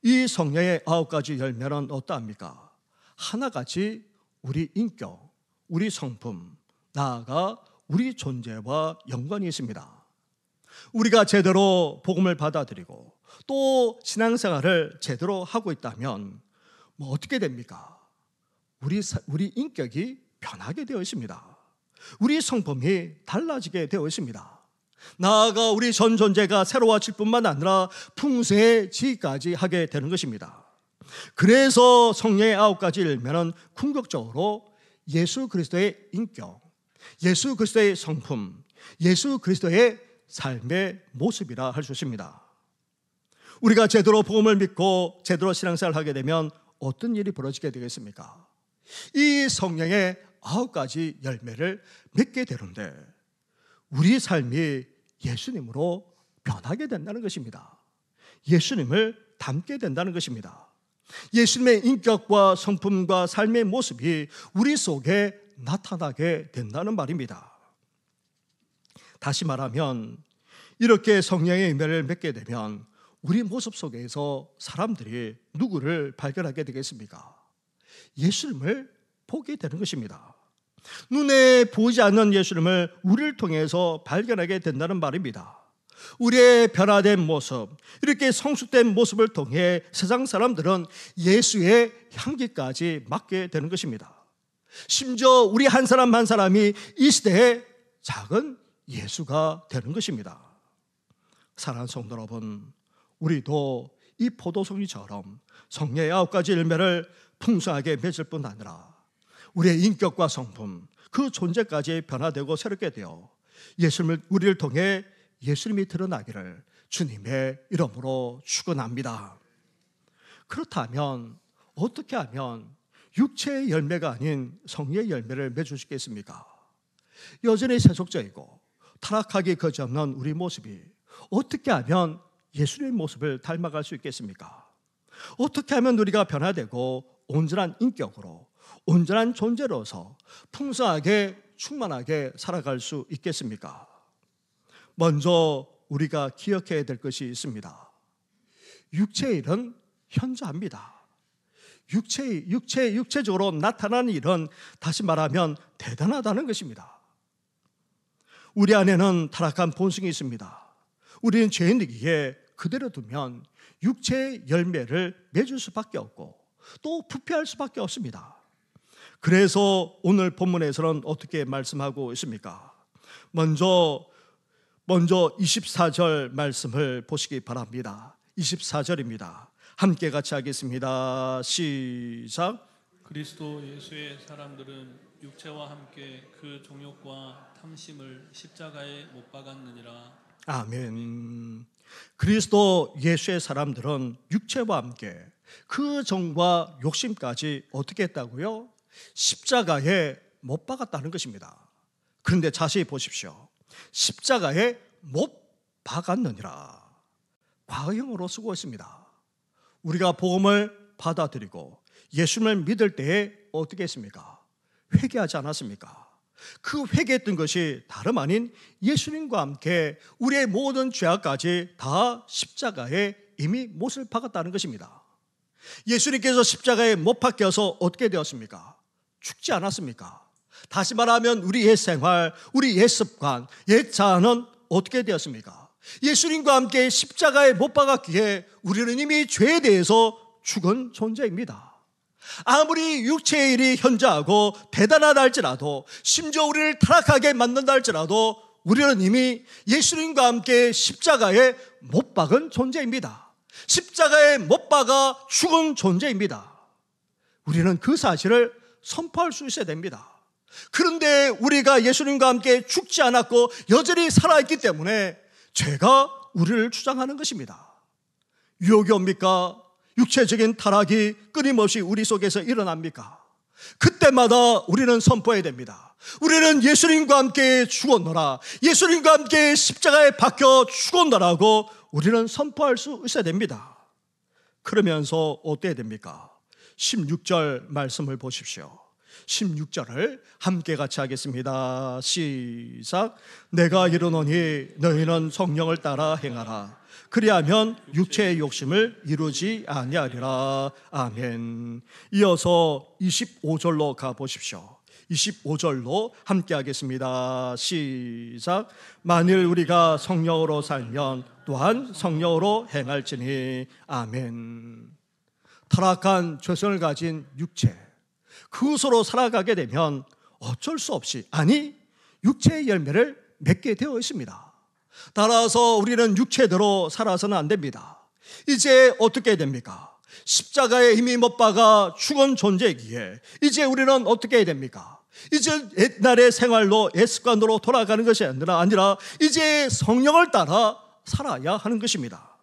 이 성령의 9가지 열매는 어떠합니까? 하나같이 우리 인격, 우리 성품, 나아가 우리 존재와 연관이 있습니다. 우리가 제대로 복음을 받아들이고 또 신앙생활을 제대로 하고 있다면 어떻게 됩니까? 우리 인격이 변하게 되어 있습니다. 우리 성품이 달라지게 되어 있습니다. 나아가 우리 전 존재가 새로워질 뿐만 아니라 풍성해지기까지 하게 되는 것입니다. 그래서 성령의 9가지 열매는 궁극적으로 예수 그리스도의 인격, 예수 그리스도의 성품, 예수 그리스도의 삶의 모습이라 할 수 있습니다. 우리가 제대로 복음을 믿고 제대로 신앙생활을 하게 되면 어떤 일이 벌어지게 되겠습니까? 이 성령의 9가지 열매를 맺게 되는데 우리 삶이 예수님으로 변하게 된다는 것입니다. 예수님을 닮게 된다는 것입니다. 예수님의 인격과 성품과 삶의 모습이 우리 속에 나타나게 된다는 말입니다. 다시 말하면 이렇게 성령의 열매를 맺게 되면 우리 모습 속에서 사람들이 누구를 발견하게 되겠습니까? 예수님을 보게 되는 것입니다. 눈에 보이지 않는 예수님을 우리를 통해서 발견하게 된다는 말입니다. 우리의 변화된 모습, 이렇게 성숙된 모습을 통해 세상 사람들은 예수의 향기까지 맡게 되는 것입니다. 심지어 우리 한 사람 한 사람이 이 시대의 작은 예수가 되는 것입니다. 사랑하는 성도 여러분, 우리도 이 포도송이처럼 성령의 9가지 열매를 풍성하게 맺을 뿐 아니라 우리의 인격과 성품, 그 존재까지 변화되고 새롭게 되어 예수님을 우리를 통해 예수님이 드러나기를 주님의 이름으로 축원합니다. 그렇다면 어떻게 하면 육체의 열매가 아닌 성령의 열매를 맺을 수 있겠습니까? 여전히 세속적이고 타락하기 그지없는 우리 모습이 어떻게 하면 예수님의 모습을 닮아갈 수 있겠습니까? 어떻게 하면 우리가 변화되고 온전한 인격으로, 온전한 존재로서 풍성하게 충만하게 살아갈 수 있겠습니까? 먼저 우리가 기억해야 될 것이 있습니다. 육체의 일은 현저합니다. 육체적으로 나타나는 일은 다시 말하면 대단하다는 것입니다. 우리 안에는 타락한 본성이 있습니다. 우리는 죄인이기에 그대로 두면 육체의 열매를 맺을 수밖에 없고 또 부패할 수밖에 없습니다. 그래서 오늘 본문에서는 어떻게 말씀하고 있습니까? 먼저 24절 말씀을 보시기 바랍니다. 24절입니다. 함께 같이 하겠습니다. 시작. 그리스도 예수의 사람들은 육체와 함께 그 정욕과 탐심을 십자가에 못 박았느니라. 아멘. 그리스도 예수의 사람들은 육체와 함께 그 정과 욕심까지 어떻게 했다고요? 십자가에 못 박았다는 것입니다. 그런데 자세히 보십시오. 십자가에 못 박았느니라. 과거형으로 쓰고 있습니다. 우리가 복음을 받아들이고 예수님을 믿을 때에 어떻게 했습니까? 회개하지 않았습니까? 그 회개했던 것이 다름 아닌 예수님과 함께 우리의 모든 죄악까지 다 십자가에 이미 못을 박았다는 것입니다. 예수님께서 십자가에 못 박혀서 어떻게 되었습니까? 죽지 않았습니까? 다시 말하면 우리 옛 생활, 우리 옛 습관, 옛 자아는 어떻게 되었습니까? 예수님과 함께 십자가에 못 박았기에 우리는 이미 죄에 대해서 죽은 존재입니다. 아무리 육체의 일이 현저하고 대단하다 할지라도, 심지어 우리를 타락하게 만든다 할지라도 우리는 이미 예수님과 함께 십자가에 못 박은 존재입니다. 십자가에 못 박아 죽은 존재입니다. 우리는 그 사실을 선포할 수 있어야 됩니다. 그런데 우리가 예수님과 함께 죽지 않았고 여전히 살아있기 때문에 죄가 우리를 주장하는 것입니다. 유혹이 옵니까? 육체적인 타락이 끊임없이 우리 속에서 일어납니까? 그때마다 우리는 선포해야 됩니다. 우리는 예수님과 함께 죽었노라, 예수님과 함께 십자가에 박혀 죽었노라고 우리는 선포할 수 있어야 됩니다. 그러면서 어때야 됩니까? 16절 말씀을 보십시오. 16절을 함께 같이 하겠습니다. 시작. 내가 이르노니 너희는 성령을 따라 행하라. 그리하면 육체의 욕심을 이루지 아니하리라. 아멘. 이어서 25절로 가보십시오. 25절로 함께 하겠습니다. 시작. 만일 우리가 성령으로 살면 또한 성령으로 행할지니. 아멘. 타락한 죄성을 가진 육체, 그것으로 살아가게 되면 어쩔 수 없이, 아니 육체의 열매를 맺게 되어 있습니다. 따라서 우리는 육체대로 살아서는 안 됩니다. 이제 어떻게 됩니까? 십자가에 힘이 못 박아 죽은 존재이기에 이제 우리는 어떻게 해야 됩니까? 이제 옛날의 생활로 옛 습관으로 돌아가는 것이 아니라 이제 성령을 따라 살아야 하는 것입니다.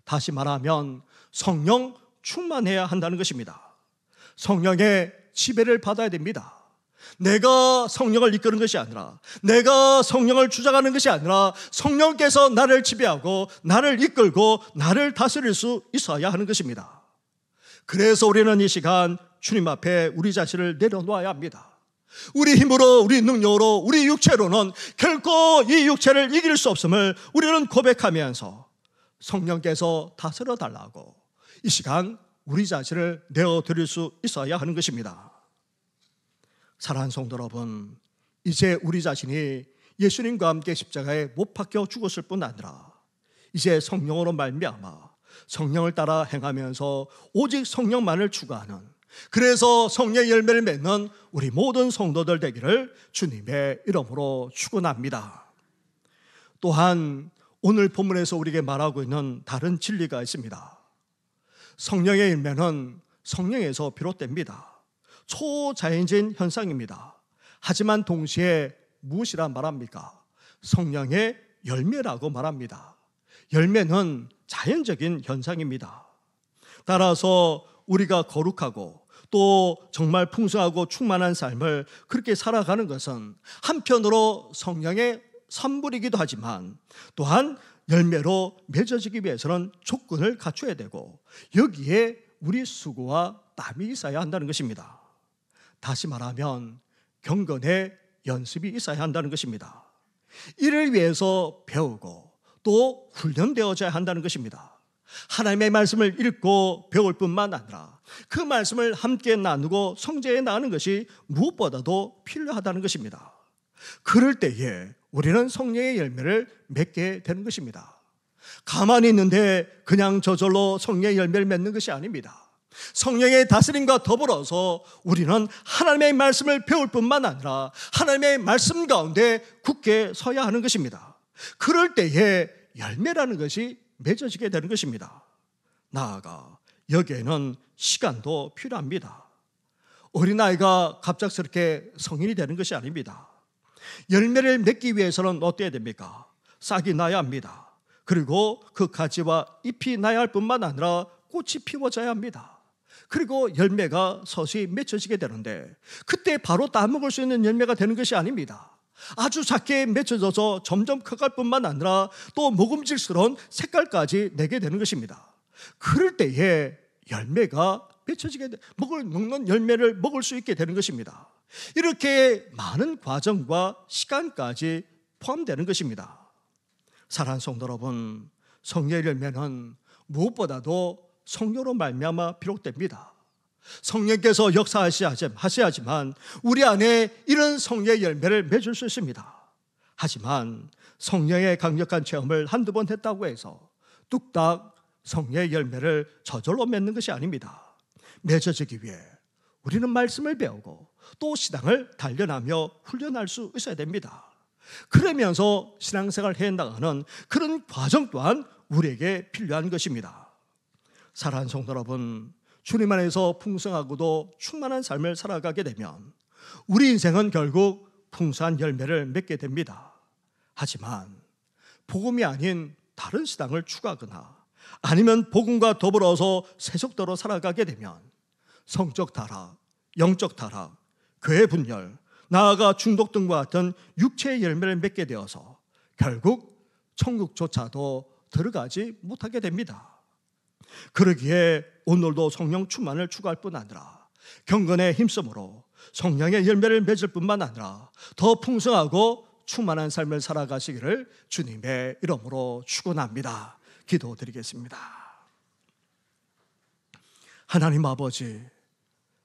다시 말하면 성령 충만해야 한다는 것입니다. 성령의 지배를 받아야 됩니다. 내가 성령을 이끄는 것이 아니라, 내가 성령을 주장하는 것이 아니라 성령께서 나를 지배하고 나를 이끌고 나를 다스릴 수 있어야 하는 것입니다. 그래서 우리는 이 시간 주님 앞에 우리 자신을 내려놓아야 합니다. 우리 힘으로, 우리 능력으로, 우리 육체로는 결코 이 육체를 이길 수 없음을 우리는 고백하면서 성령께서 다스려 달라고 이 시간 우리 자신을 내어드릴 수 있어야 하는 것입니다. 사랑하는 성도 여러분, 이제 우리 자신이 예수님과 함께 십자가에 못 박혀 죽었을 뿐 아니라 이제 성령으로 말미암아 성령을 따라 행하면서 오직 성령만을 추구하는, 그래서 성령의 열매를 맺는 우리 모든 성도들 되기를 주님의 이름으로 축원합니다. 또한 오늘 본문에서 우리에게 말하고 있는 다른 진리가 있습니다. 성령의 열매는 성령에서 비롯됩니다. 초자연적인 현상입니다. 하지만 동시에 무엇이라 말합니까? 성령의 열매라고 말합니다. 열매는 자연적인 현상입니다. 따라서 우리가 거룩하고 또 정말 풍성하고 충만한 삶을 그렇게 살아가는 것은 한편으로 성령의 선물이기도 하지만 또한 열매로 맺어지기 위해서는 조건을 갖춰야 되고 여기에 우리 수고와 땀이 있어야 한다는 것입니다. 다시 말하면 경건의 연습이 있어야 한다는 것입니다. 이를 위해서 배우고 또 훈련되어져야 한다는 것입니다. 하나님의 말씀을 읽고 배울 뿐만 아니라 그 말씀을 함께 나누고 성제해 나가는 것이 무엇보다도 필요하다는 것입니다. 그럴 때에 우리는 성령의 열매를 맺게 되는 것입니다. 가만히 있는데 그냥 저절로 성령의 열매를 맺는 것이 아닙니다. 성령의 다스림과 더불어서 우리는 하나님의 말씀을 배울 뿐만 아니라 하나님의 말씀 가운데 굳게 서야 하는 것입니다. 그럴 때에 열매라는 것이 맺어지게 되는 것입니다. 나아가 여기에는 시간도 필요합니다. 어린아이가 갑작스럽게 성인이 되는 것이 아닙니다. 열매를 맺기 위해서는 어때야 됩니까? 싹이 나야 합니다. 그리고 그 가지와 잎이 나야 할 뿐만 아니라 꽃이 피워져야 합니다. 그리고 열매가 서서히 맺혀지게 되는데 그때 바로 따먹을 수 있는 열매가 되는 것이 아닙니다. 아주 작게 맺혀져서 점점 커갈 뿐만 아니라 또 먹음직스러운 색깔까지 내게 되는 것입니다. 그럴 때에 열매가 맺혀지게 먹는 열매를 먹을 수 있게 되는 것입니다. 이렇게 많은 과정과 시간까지 포함되는 것입니다. 사랑하는 성도 여러분, 성령의 열매는 무엇보다도 성령으로 말미암아 비롯됩니다. 성령께서 역사하셔야지만 우리 안에 이런 성령의 열매를 맺을 수 있습니다. 하지만 성령의 강력한 체험을 한두 번 했다고 해서 뚝딱 성령의 열매를 저절로 맺는 것이 아닙니다. 맺어지기 위해 우리는 말씀을 배우고 또 신앙을 단련하며 훈련할 수 있어야 됩니다. 그러면서 신앙생활을 해나가는 그런 과정 또한 우리에게 필요한 것입니다. 사랑하는 성도 여러분, 주님 안에서 풍성하고도 충만한 삶을 살아가게 되면 우리 인생은 결국 풍성한 열매를 맺게 됩니다. 하지만 복음이 아닌 다른 신앙을 추구하거나 아니면 복음과 더불어서 세속대로 살아가게 되면 성적 타락, 영적 타락, 교회 분열, 나아가 중독 등과 같은 육체의 열매를 맺게 되어서 결국 천국조차도 들어가지 못하게 됩니다. 그러기에 오늘도 성령 충만을 추구할 뿐 아니라 경건에 힘쓰므로 성령의 열매를 맺을 뿐만 아니라 더 풍성하고 충만한 삶을 살아가시기를 주님의 이름으로 축원합니다. 기도드리겠습니다. 하나님 아버지,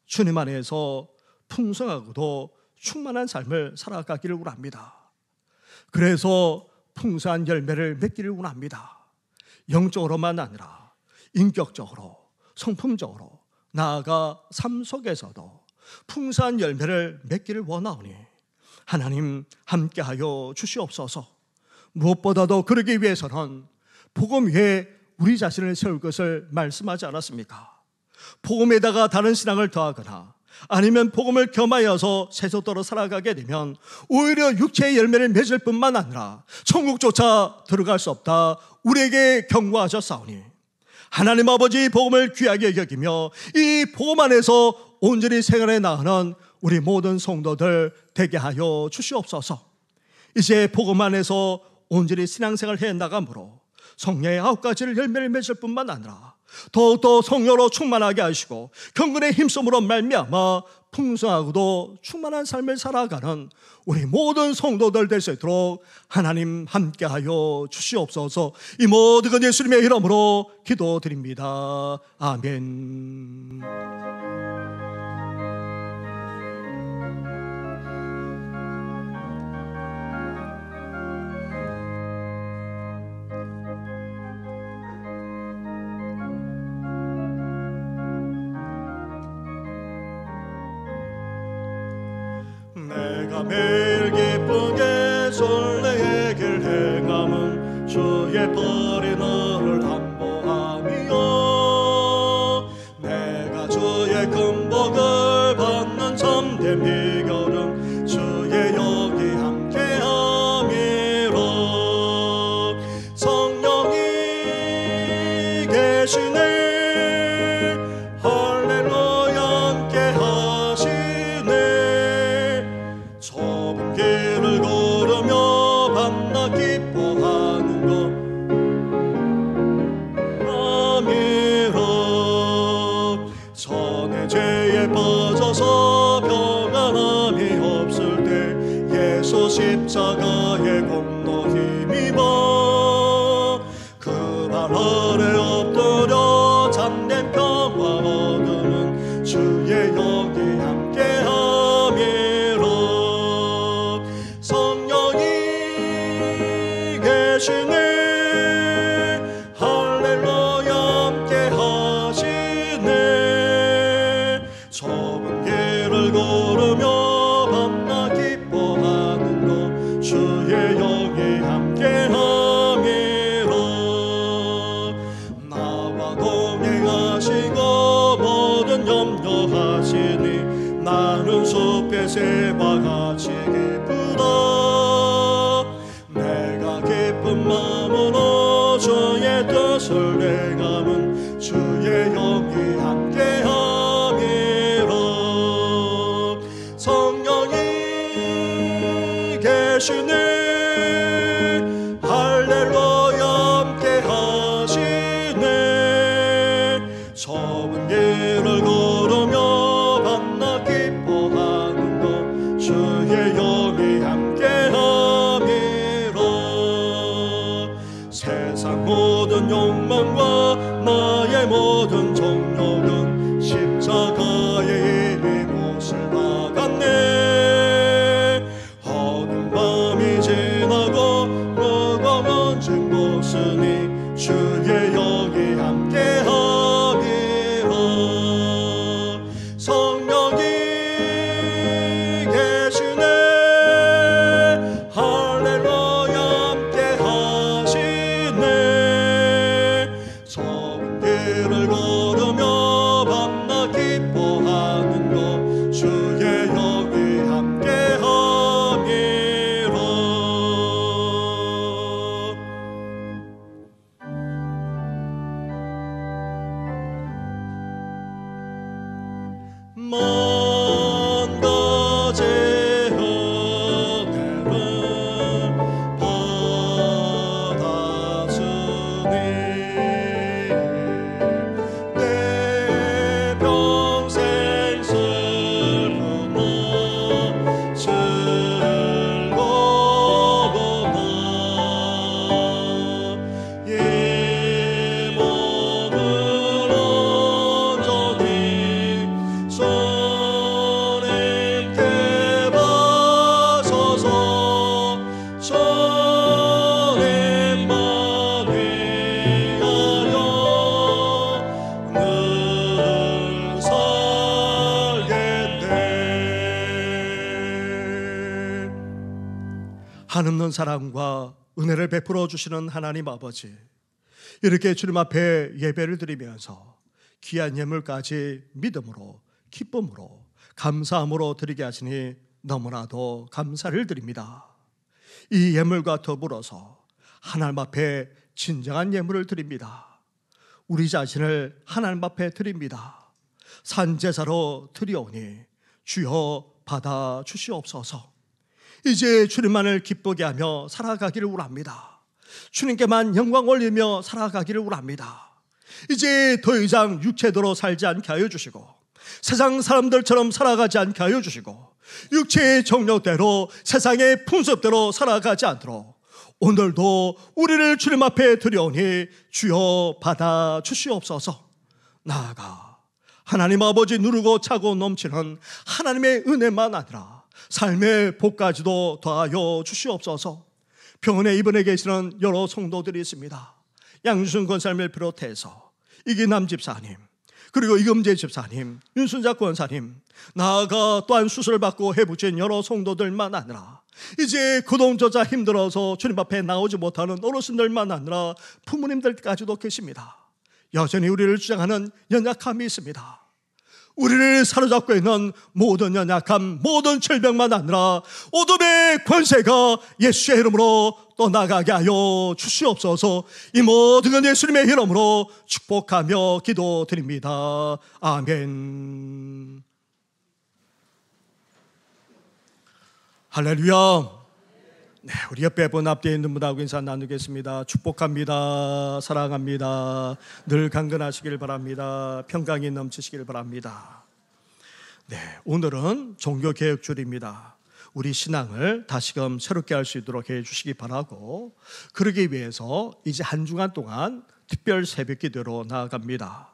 주님 안에서 풍성하고도 충만한 삶을 살아가기를 원합니다. 그래서 풍성한 열매를 맺기를 원합니다. 영적으로만 아니라 인격적으로, 성품적으로, 나아가 삶 속에서도 풍성한 열매를 맺기를 원하오니 하나님 함께하여 주시옵소서. 무엇보다도 그러기 위해서는 복음 위에 우리 자신을 세울 것을 말씀하지 않았습니까? 복음에다가 다른 신앙을 더하거나 아니면 복음을 겸하여서 세속도로 살아가게 되면 오히려 육체의 열매를 맺을 뿐만 아니라 천국조차 들어갈 수 없다 우리에게 경고하셨사오니 하나님 아버지 복음을 귀하게 여기며 이 복음 안에서 온전히 생활해 나가는 우리 모든 성도들 되게 하여 주시옵소서. 이제 복음 안에서 온전히 신앙생활을 해 나감으로 성령의 9가지를 열매를 맺을 뿐만 아니라 더욱더 성령으로 충만하게 하시고 경건의 힘쓰므로 말미암아 풍성하고도 충만한 삶을 살아가는 우리 모든 성도들 될 수 있도록 하나님 함께하여 주시옵소서. 이 모든 것 예수님의 이름으로 기도드립니다. 아멘. 내가 매일 기쁘게 설레의 길 행함은 주의 벌이 너를 함보함이요. 내가 주의 큰 복을 받는 참된 비결은 주의 영이 함께함이로. 성령이 계시네. 십자가의 공로 힘입어 그 발 아래 엎드려 참된 평화 얻음은 주의 영이 함께함이로. 성령이 계시네. 할렐루야 함께하시네. 좁은 길을 걸으며 주의 영이 함께함이로. 나와 동행하시고 모든 염려하시니 나는 숲의 새와 같이 기쁘다. 내가 기쁜 마음으로 주의 뜻을 행함은 주의 영이 함께함이로. 성령이 계시네. 할렐루야 함께하시네. 좁은 길을 걸으며 밤낮 기뻐하는 것 주의 영이 함께함이로. 세상 모든 욕망과 나의 모든 정욕은 십자가에 이미 못을 박았네. 벗으니 주의 영이 함께하기로. 성령이 계시네. 할렐루야 함께하시네. 좁은 길을 걸으며 밤낮 기뻐하는 것 주의 영이 함께하기로. 먼 가지의 은혜를 받았으니 내 평생 슬픔은 즐거우나 이 몸을 온전히 주님께 바쳐서 주님만 위하여 늘 살겠네. 한없는 사랑과 은혜를 베풀어 주시는 하나님 아버지, 이렇게 주님 앞에 예배를 드리면서 귀한 예물까지 믿음으로 기쁨으로 감사함으로 드리게 하시니 너무나도 감사를 드립니다. 이 예물과 더불어서 하나님 앞에 진정한 예물을 드립니다. 우리 자신을 하나님 앞에 드립니다. 산제사로 드리오니 주여 받아 주시옵소서. 이제 주님만을 기쁘게 하며 살아가기를 원합니다. 주님께만 영광 올리며 살아가기를 원합니다. 이제 더 이상 육체대로 살지 않게 하여 주시고 세상 사람들처럼 살아가지 않게 하여 주시고 육체의 정욕대로 세상의 풍습대로 살아가지 않도록 오늘도 우리를 주님 앞에 드려오니 주여 받아 주시옵소서. 나아가 하나님 아버지 누르고 차고 넘치는 하나님의 은혜만 아니라 삶의 복까지도 더하여 주시옵소서. 병원에 입원해 계시는 여러 성도들이 있습니다. 양순 권사님을 비롯해서 이기남 집사님, 그리고 이금재 집사님, 윤순자 권사님, 나아가 또한 수술을 받고 해부친 여러 성도들만 아니라 이제 거동조차 힘들어서 주님 앞에 나오지 못하는 어르신들만 아니라 부모님들까지도 계십니다. 여전히 우리를 주장하는 연약함이 있습니다. 우리를 사로잡고 있는 모든 연약함, 모든 질병만 아니라 어둠의 권세가 예수의 이름으로 떠나가게 하여 주시옵소서. 이 모든 건 예수님의 이름으로 축복하며 기도드립니다. 아멘. 할렐루야. 네, 우리 옆에 분 앞뒤에 있는 분하고 인사 나누겠습니다. 축복합니다. 사랑합니다. 늘 강건하시길 바랍니다. 평강이 넘치시길 바랍니다. 네, 오늘은 종교개혁주일입니다. 우리 신앙을 다시금 새롭게 할 수 있도록 해주시기 바라고, 그러기 위해서 이제 한 주간 동안 특별 새벽기도로 나아갑니다.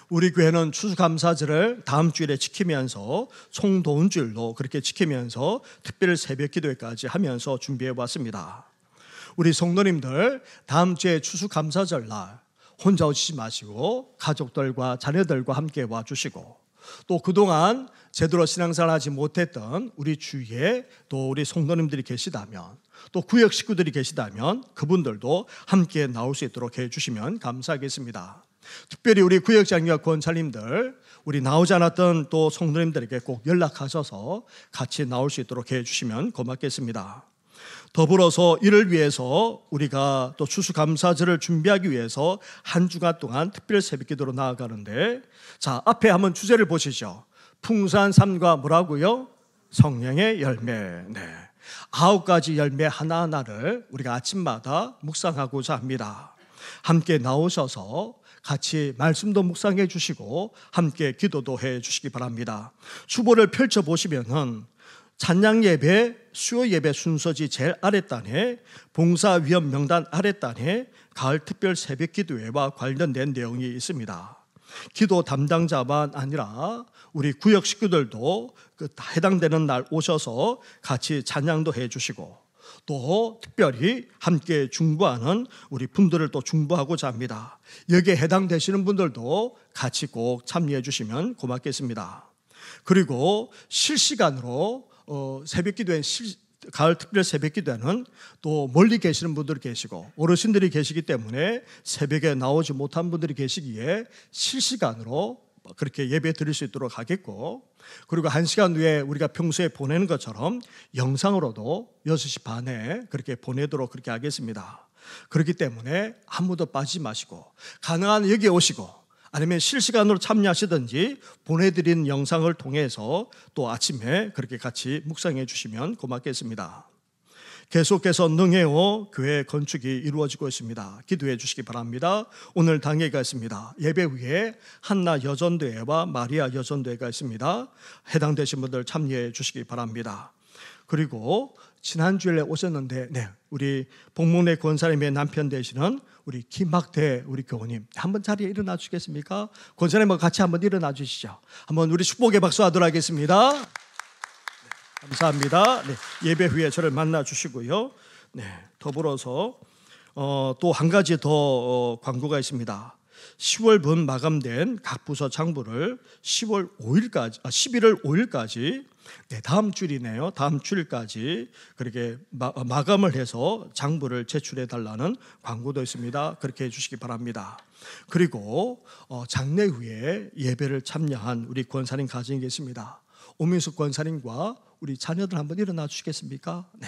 우리 교회는 추수감사절을 다음 주일에 지키면서 총도운주일로 그렇게 지키면서 특별 새벽기도회까지 하면서 준비해 왔습니다. 우리 성도님들 다음 주에 추수감사절 날 혼자 오시지 마시고 가족들과 자녀들과 함께 와주시고, 또 그동안 제대로 신앙생활 하지 못했던 우리 주위에 또 우리 성도님들이 계시다면, 또 구역 식구들이 계시다면 그분들도 함께 나올 수 있도록 해주시면 감사하겠습니다. 특별히 우리 구역장과 권사님들, 우리 나오지 않았던 또 성도님들에게 꼭 연락하셔서 같이 나올 수 있도록 해주시면 고맙겠습니다. 더불어서 이를 위해서 우리가 또 추수감사절을 준비하기 위해서 한 주간 동안 특별 새벽기도로 나아가는데, 자, 앞에 한번 주제를 보시죠. 풍성한 삶과 뭐라고요? 성령의 열매. 네, 9가지 열매 하나하나를 우리가 아침마다 묵상하고자 합니다. 함께 나오셔서 같이 말씀도 묵상해 주시고 함께 기도도 해 주시기 바랍니다. 주보를 펼쳐보시면은 찬양 예배, 수요 예배 순서지 제일 아랫단에 봉사위원 명단 아랫단에 가을 특별 새벽 기도회와 관련된 내용이 있습니다. 기도 담당자만 아니라 우리 구역 식구들도 그 해당되는 날 오셔서 같이 찬양도 해 주시고, 또 특별히 함께 중보하는 우리 분들을 또 중보하고자 합니다. 여기에 해당되시는 분들도 같이 꼭 참여해 주시면 고맙겠습니다. 그리고 실시간으로 새벽기도회, 가을 특별 새벽기도회는 또 멀리 계시는 분들이 계시고 어르신들이 계시기 때문에 새벽에 나오지 못한 분들이 계시기에 실시간으로 그렇게 예배 드릴 수 있도록 하겠고, 그리고 1시간 후에 우리가 평소에 보내는 것처럼 영상으로도 6시 반에 그렇게 보내도록 그렇게 하겠습니다. 그렇기 때문에 아무도 빠지지 마시고 가능한 여기 오시고 아니면 실시간으로 참여하시든지 보내드린 영상을 통해서 또 아침에 그렇게 같이 묵상해 주시면 고맙겠습니다. 계속해서 능혜호 교회 건축이 이루어지고 있습니다. 기도해 주시기 바랍니다. 오늘 당회가 있습니다. 예배 후에 한나 여전대회와 마리아 여전대회가 있습니다. 해당되신 분들 참여해 주시기 바랍니다. 그리고 지난주에 오셨는데, 네, 우리 복목내 권사님의 남편 되시는 우리 김학대 우리 교우님, 한번 자리에 일어나 주시겠습니까? 권사님과 같이 한번 일어나 주시죠. 한번 우리 축복의 박수 하도록 하겠습니다. 네, 감사합니다. 네, 예배 후에 저를 만나 주시고요. 네, 더불어서 또 한 가지 더 광고가 있습니다. 10월분 마감된 각 부서 장부를 11월 5일까지 네, 다음 주일이네요. 다음 주일까지 그렇게 마감을 해서 장부를 제출해 달라는 광고도 있습니다. 그렇게 해주시기 바랍니다. 그리고 장례 후에 예배를 참여한 우리 권사님 가정이 계십니다. 오민숙 권사님과 우리 자녀들 한번 일어나 주시겠습니까? 네.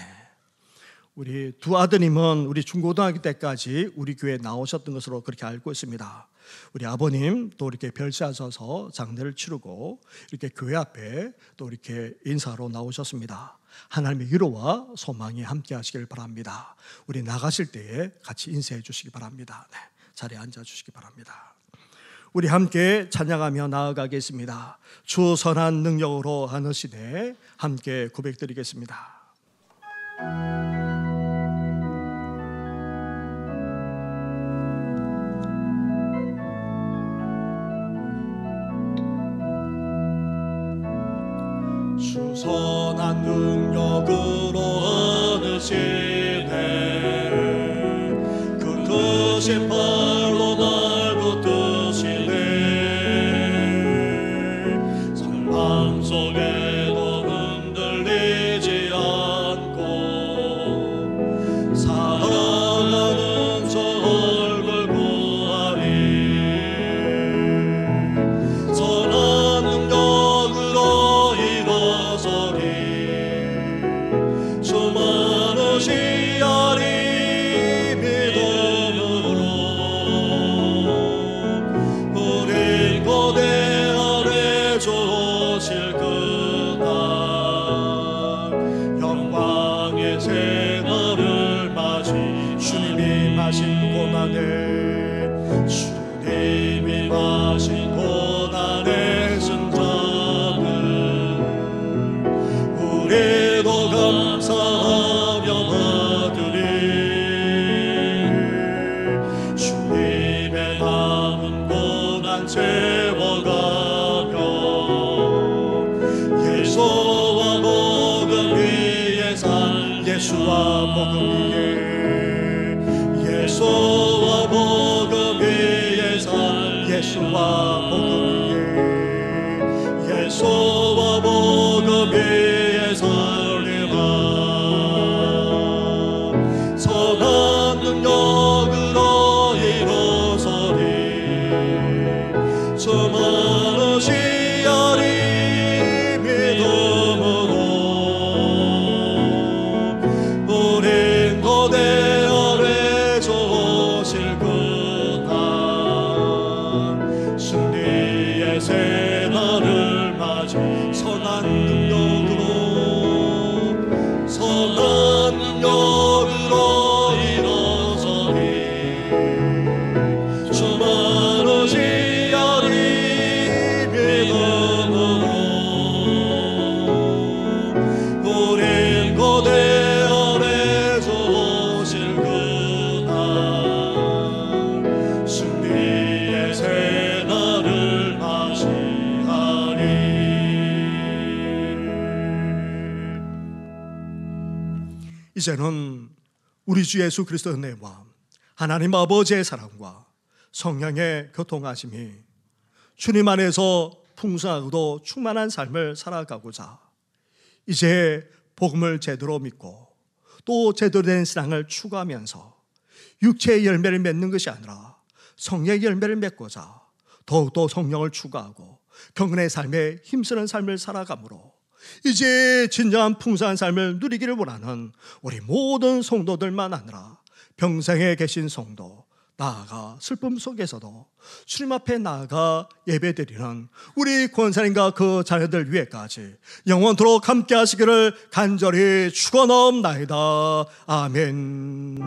우리 두 아드님은 우리 중고등학교 때까지 우리 교회에 나오셨던 것으로 그렇게 알고 있습니다. 우리 아버님 또 이렇게 별세하셔서 장례를 치르고 이렇게 교회 앞에 또 이렇게 인사로 나오셨습니다. 하나님의 위로와 소망이 함께 하시길 바랍니다. 우리 나가실 때에 같이 인사해 주시기 바랍니다. 네, 자리에 앉아 주시기 바랍니다. 우리 함께 찬양하며 나아가겠습니다. 주 선한 능력으로 하시네 함께 고백드리겠습니다. 주 선한 능력으로 하시네 그 크신 팔로 날 붙드시네 절망 속에도 흔들리지 않고 사랑하는 저 얼굴 보아리 선한 능력으로 일어서리 수많은 시야리 주님이 마신 고난의 승자들 우리도 감사하며 받으리 주님의 남은 고난 채워가며 예수와 복음 위에 산 예수와 복음 위에 예수와 복음 위에 산 예수와 복음 위에 예수와 복음 위에 살리라 선한 능력으로 일어서리 수많은 시야리 믿음으로 우린 거대 새날을 맞이 선한 능력으로 일어서리 수많은 시야리 믿음으로 우린 고대 아래 오실 그날 승리의 새날을 맞이하리. 이제는 우리 주 예수 그리스도의 은혜와 하나님 아버지의 사랑과 성령의 교통하심이 주님 안에서 풍성하고도 충만한 삶을 살아가고자 이제 복음을 제대로 믿고 또 제대로 된 신앙을 추구하면서 육체의 열매를 맺는 것이 아니라 성령의 열매를 맺고자 더욱더 성령을 추구하고 경건의 삶에 힘쓰는 삶을 살아가므로 이제 진정한 풍성한 삶을 누리기를 원하는 우리 모든 성도들만 아니라 평생에 계신 성도, 나아가 슬픔 속에서도 주님 앞에 나아가 예배드리는 우리 권사님과 그 자녀들 위에까지 영원토록 함께 하시기를 간절히 축원하옵나이다. 아멘.